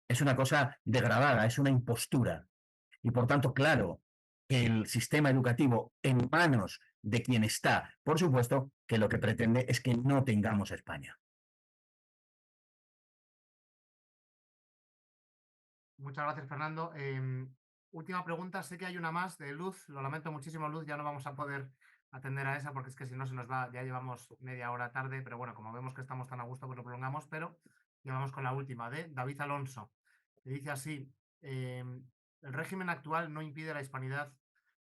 Es una cosa degradada, es una impostura. Y por tanto, claro, el sistema educativo en manos de quien está, por supuesto, que lo que pretende es que no tengamos España. Muchas gracias, Fernando. Última pregunta, sé que hay una más de Luz, lo lamento muchísimo, Luz, ya no vamos a poder atender a esa porque es que si no se nos va, ya llevamos media hora tarde, pero bueno, como vemos que estamos tan a gusto, pues lo prolongamos, pero ya vamos con la última, de David Alonso, que dice así, el régimen actual no impide a la hispanidad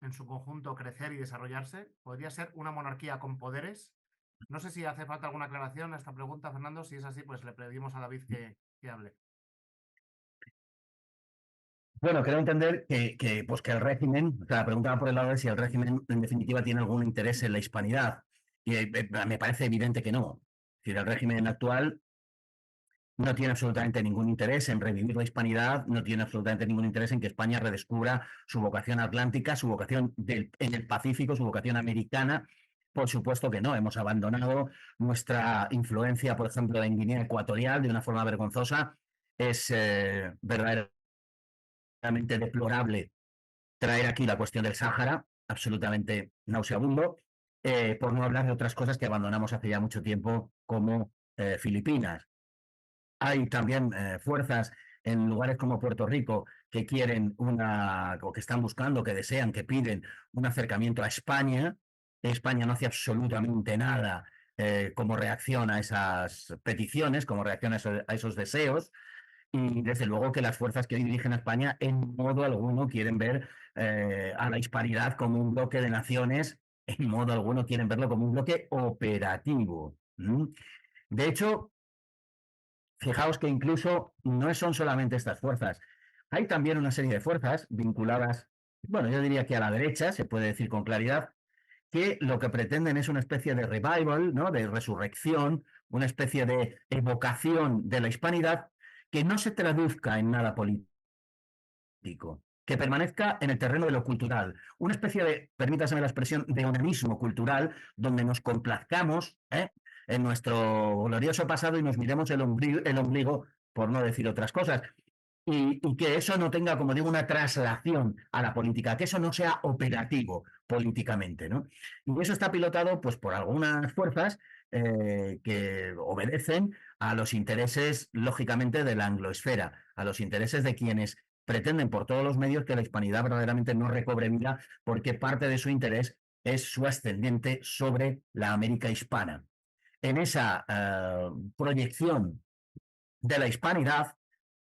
en su conjunto crecer y desarrollarse, podría ser una monarquía con poderes. No sé si hace falta alguna aclaración a esta pregunta, Fernando, si es así, pues le pedimos a David que hable. Bueno, quiero entender pues que el régimen, o sea, preguntaba por el lado de si el régimen en definitiva tiene algún interés en la hispanidad. Y me parece evidente que no. Es decir, el régimen actual no tiene absolutamente ningún interés en revivir la hispanidad, no tiene absolutamente ningún interés en que España redescubra su vocación atlántica, su vocación en el Pacífico, su vocación americana. Por supuesto que no, hemos abandonado nuestra influencia, por ejemplo, en Guinea Ecuatorial de una forma vergonzosa. Es verdaderamente deplorable traer aquí la cuestión del Sáhara, absolutamente nauseabundo, por no hablar de otras cosas que abandonamos hace ya mucho tiempo, como Filipinas. Hay también fuerzas en lugares como Puerto Rico que quieren o que están buscando, que desean, que piden un acercamiento a España. España no hace absolutamente nada como reacción a esas peticiones, como reacción a esos deseos. Y desde luego que las fuerzas que dirigen a España en modo alguno quieren ver a la hispanidad como un bloque de naciones, en modo alguno quieren verlo como un bloque operativo. De hecho, fijaos que incluso no son solamente estas fuerzas. Hay también una serie de fuerzas vinculadas, bueno, yo diría que a la derecha, se puede decir con claridad, que lo que pretenden es una especie de revival, ¿no? De resurrección, una especie de evocación de la hispanidad que no se traduzca en nada político, que permanezca en el terreno de lo cultural, una especie de, permítaseme la expresión, de onanismo cultural, donde nos complazcamos en nuestro glorioso pasado y nos miremos el ombligo, por no decir otras cosas. Y que eso no tenga, como digo, una traslación a la política, que eso no sea operativo políticamente, ¿no? Y eso está pilotado pues, por algunas fuerzas que obedecen a los intereses, lógicamente, de la angloesfera, a los intereses de quienes pretenden por todos los medios que la hispanidad verdaderamente no recobre vida, porque parte de su interés es su ascendiente sobre la América hispana. En esa proyección de la hispanidad,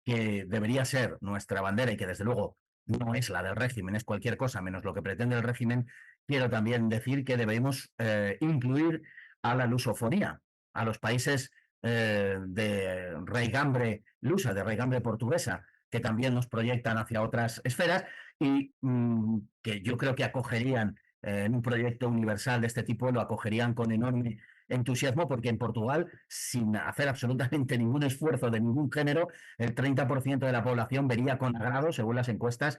que debería ser nuestra bandera y que desde luego no es la del régimen, es cualquier cosa menos lo que pretende el régimen, quiero también decir que debemos incluir a la lusofonía, a los países de raigambre lusa, de raigambre portuguesa, que también nos proyectan hacia otras esferas y que yo creo que acogerían en un proyecto universal de este tipo, lo acogerían con enorme entusiasmo, porque en Portugal, sin hacer absolutamente ningún esfuerzo de ningún género, el 30% de la población vería con agrado, según las encuestas,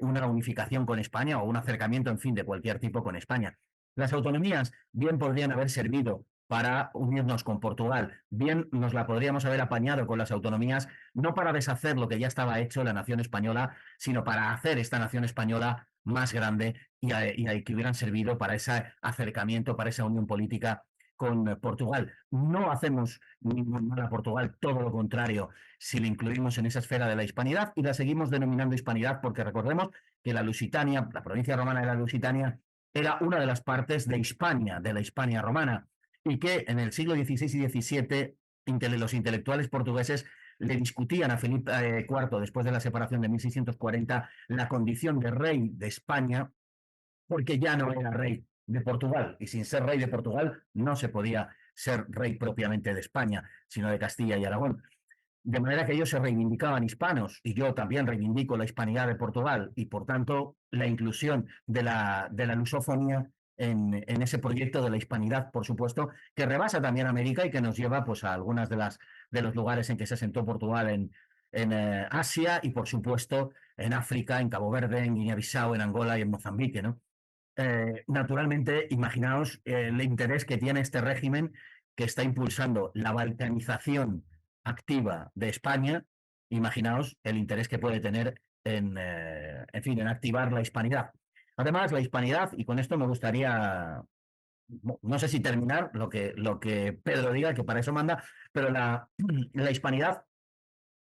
una unificación con España o un acercamiento, en fin, de cualquier tipo con España. Las autonomías bien podrían haber servido para unirnos con Portugal, bien nos la podríamos haber apañado con las autonomías, no para deshacer lo que ya estaba hecho la nación española, sino para hacer esta nación española más grande y que hubieran servido para ese acercamiento, para esa unión política con Portugal. No hacemos ningún mal a Portugal, todo lo contrario, si lo incluimos en esa esfera de la hispanidad y la seguimos denominando hispanidad porque recordemos que la Lusitania, la provincia romana de la Lusitania, era una de las partes de Hispania, de la Hispania romana, y que en el siglo XVI y XVII los intelectuales portugueses le discutían a Felipe IV, después de la separación de 1640, la condición de rey de España, porque ya no era rey de Portugal, y sin ser rey de Portugal no se podía ser rey propiamente de España, sino de Castilla y Aragón. De manera que ellos se reivindicaban hispanos, y yo también reivindico la hispanidad de Portugal, y por tanto la inclusión de la lusofonía en ese proyecto de la hispanidad, por supuesto, que rebasa también América y que nos lleva pues, a algunas de los lugares en que se asentó Portugal en Asia y, por supuesto, en África, en Cabo Verde, en Guinea-Bissau, en Angola y en Mozambique, ¿no? Naturalmente, imaginaos el interés que tiene este régimen que está impulsando la balcanización activa de España. Imaginaos el interés que puede tener en fin, en activar la hispanidad. Además, la hispanidad, y con esto me gustaría, no sé si terminar lo que Pedro diga, que para eso manda, pero la hispanidad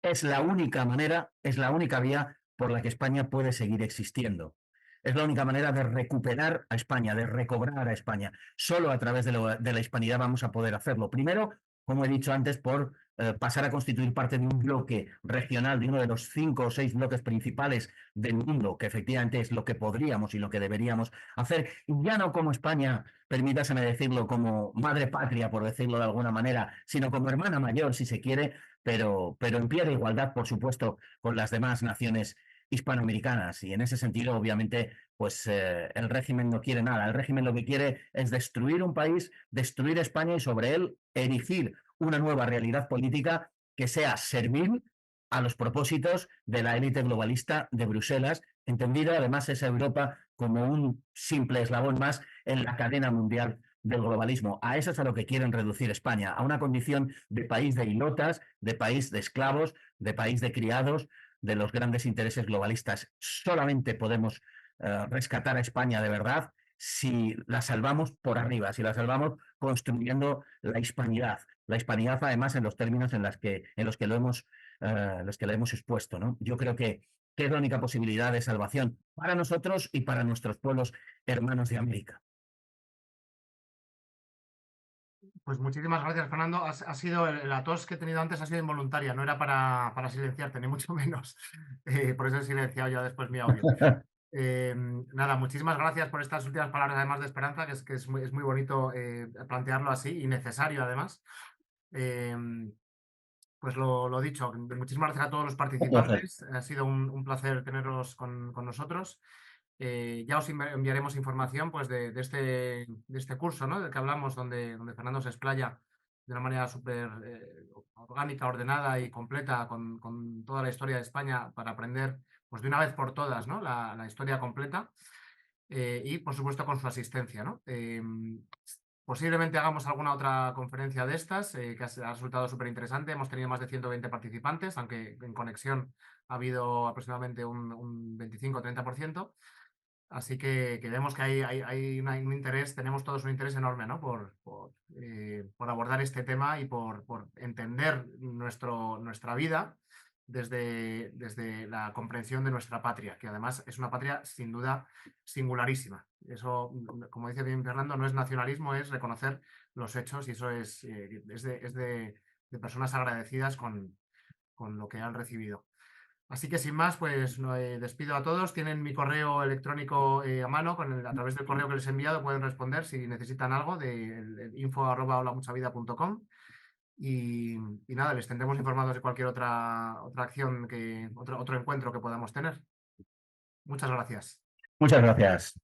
es la única manera, es la única vía por la que España puede seguir existiendo. Es la única manera de recuperar a España, de recobrar a España. Solo a través de la hispanidad vamos a poder hacerlo. Primero, como he dicho antes, por pasar a constituir parte de un bloque regional, de uno de los 5 o 6 bloques principales del mundo, que efectivamente es lo que podríamos y lo que deberíamos hacer. Y ya no como España, permítaseme decirlo, como madre patria, por decirlo de alguna manera, sino como hermana mayor, si se quiere, pero en pie de igualdad, por supuesto, con las demás naciones hispanoamericanas. Y en ese sentido, obviamente, pues el régimen no quiere nada. El régimen lo que quiere es destruir un país, destruir España y sobre él erigir una nueva realidad política que sea servil a los propósitos de la élite globalista de Bruselas, entendida además esa Europa como un simple eslabón más en la cadena mundial del globalismo. A eso es a lo que quieren reducir España, a una condición de país de ilotas, de país de esclavos, de país de criados, de los grandes intereses globalistas. Solamente podemos rescatar a España de verdad si la salvamos por arriba, si la salvamos construyendo la hispanidad. La hispanidad, además, en los términos en los que lo hemos expuesto, ¿no? Yo creo que es la única posibilidad de salvación para nosotros y para nuestros pueblos hermanos de América. Pues muchísimas gracias, Fernando. Ha sido la tos que he tenido antes ha sido involuntaria, no era para silenciarte, ni mucho menos. Por eso he silenciado ya después mi audio. Nada, muchísimas gracias por estas últimas palabras, además de esperanza, que es muy bonito plantearlo así y necesario, además. Pues lo dicho, muchísimas gracias a todos los participantes. Ha sido un placer tenerlos con nosotros. Ya os enviaremos información pues, de este curso, ¿no? Del que hablamos, donde Fernando se explaya de una manera súper orgánica, ordenada y completa con toda la historia de España para aprender pues, de una vez por todas, ¿no? la historia completa y, por supuesto, con su asistencia, ¿no? Posiblemente hagamos alguna otra conferencia de estas, que ha resultado súper interesante. Hemos tenido más de 120 participantes, aunque en conexión ha habido aproximadamente un 25-30%. Así que vemos que hay un interés, tenemos todos un interés enorme, ¿no? por abordar este tema y por entender nuestra vida desde la comprensión de nuestra patria, que además es una patria sin duda singularísima. Eso, como dice bien Fernando, no es nacionalismo, es reconocer los hechos y eso es de personas agradecidas con lo que han recibido. Así que sin más, pues despido a todos. Tienen mi correo electrónico a mano, a través del correo que les he enviado pueden responder si necesitan algo, de info@holamuchavida.com. y nada, les tendremos informados de cualquier otra acción, otro encuentro que podamos tener. Muchas gracias. Muchas gracias.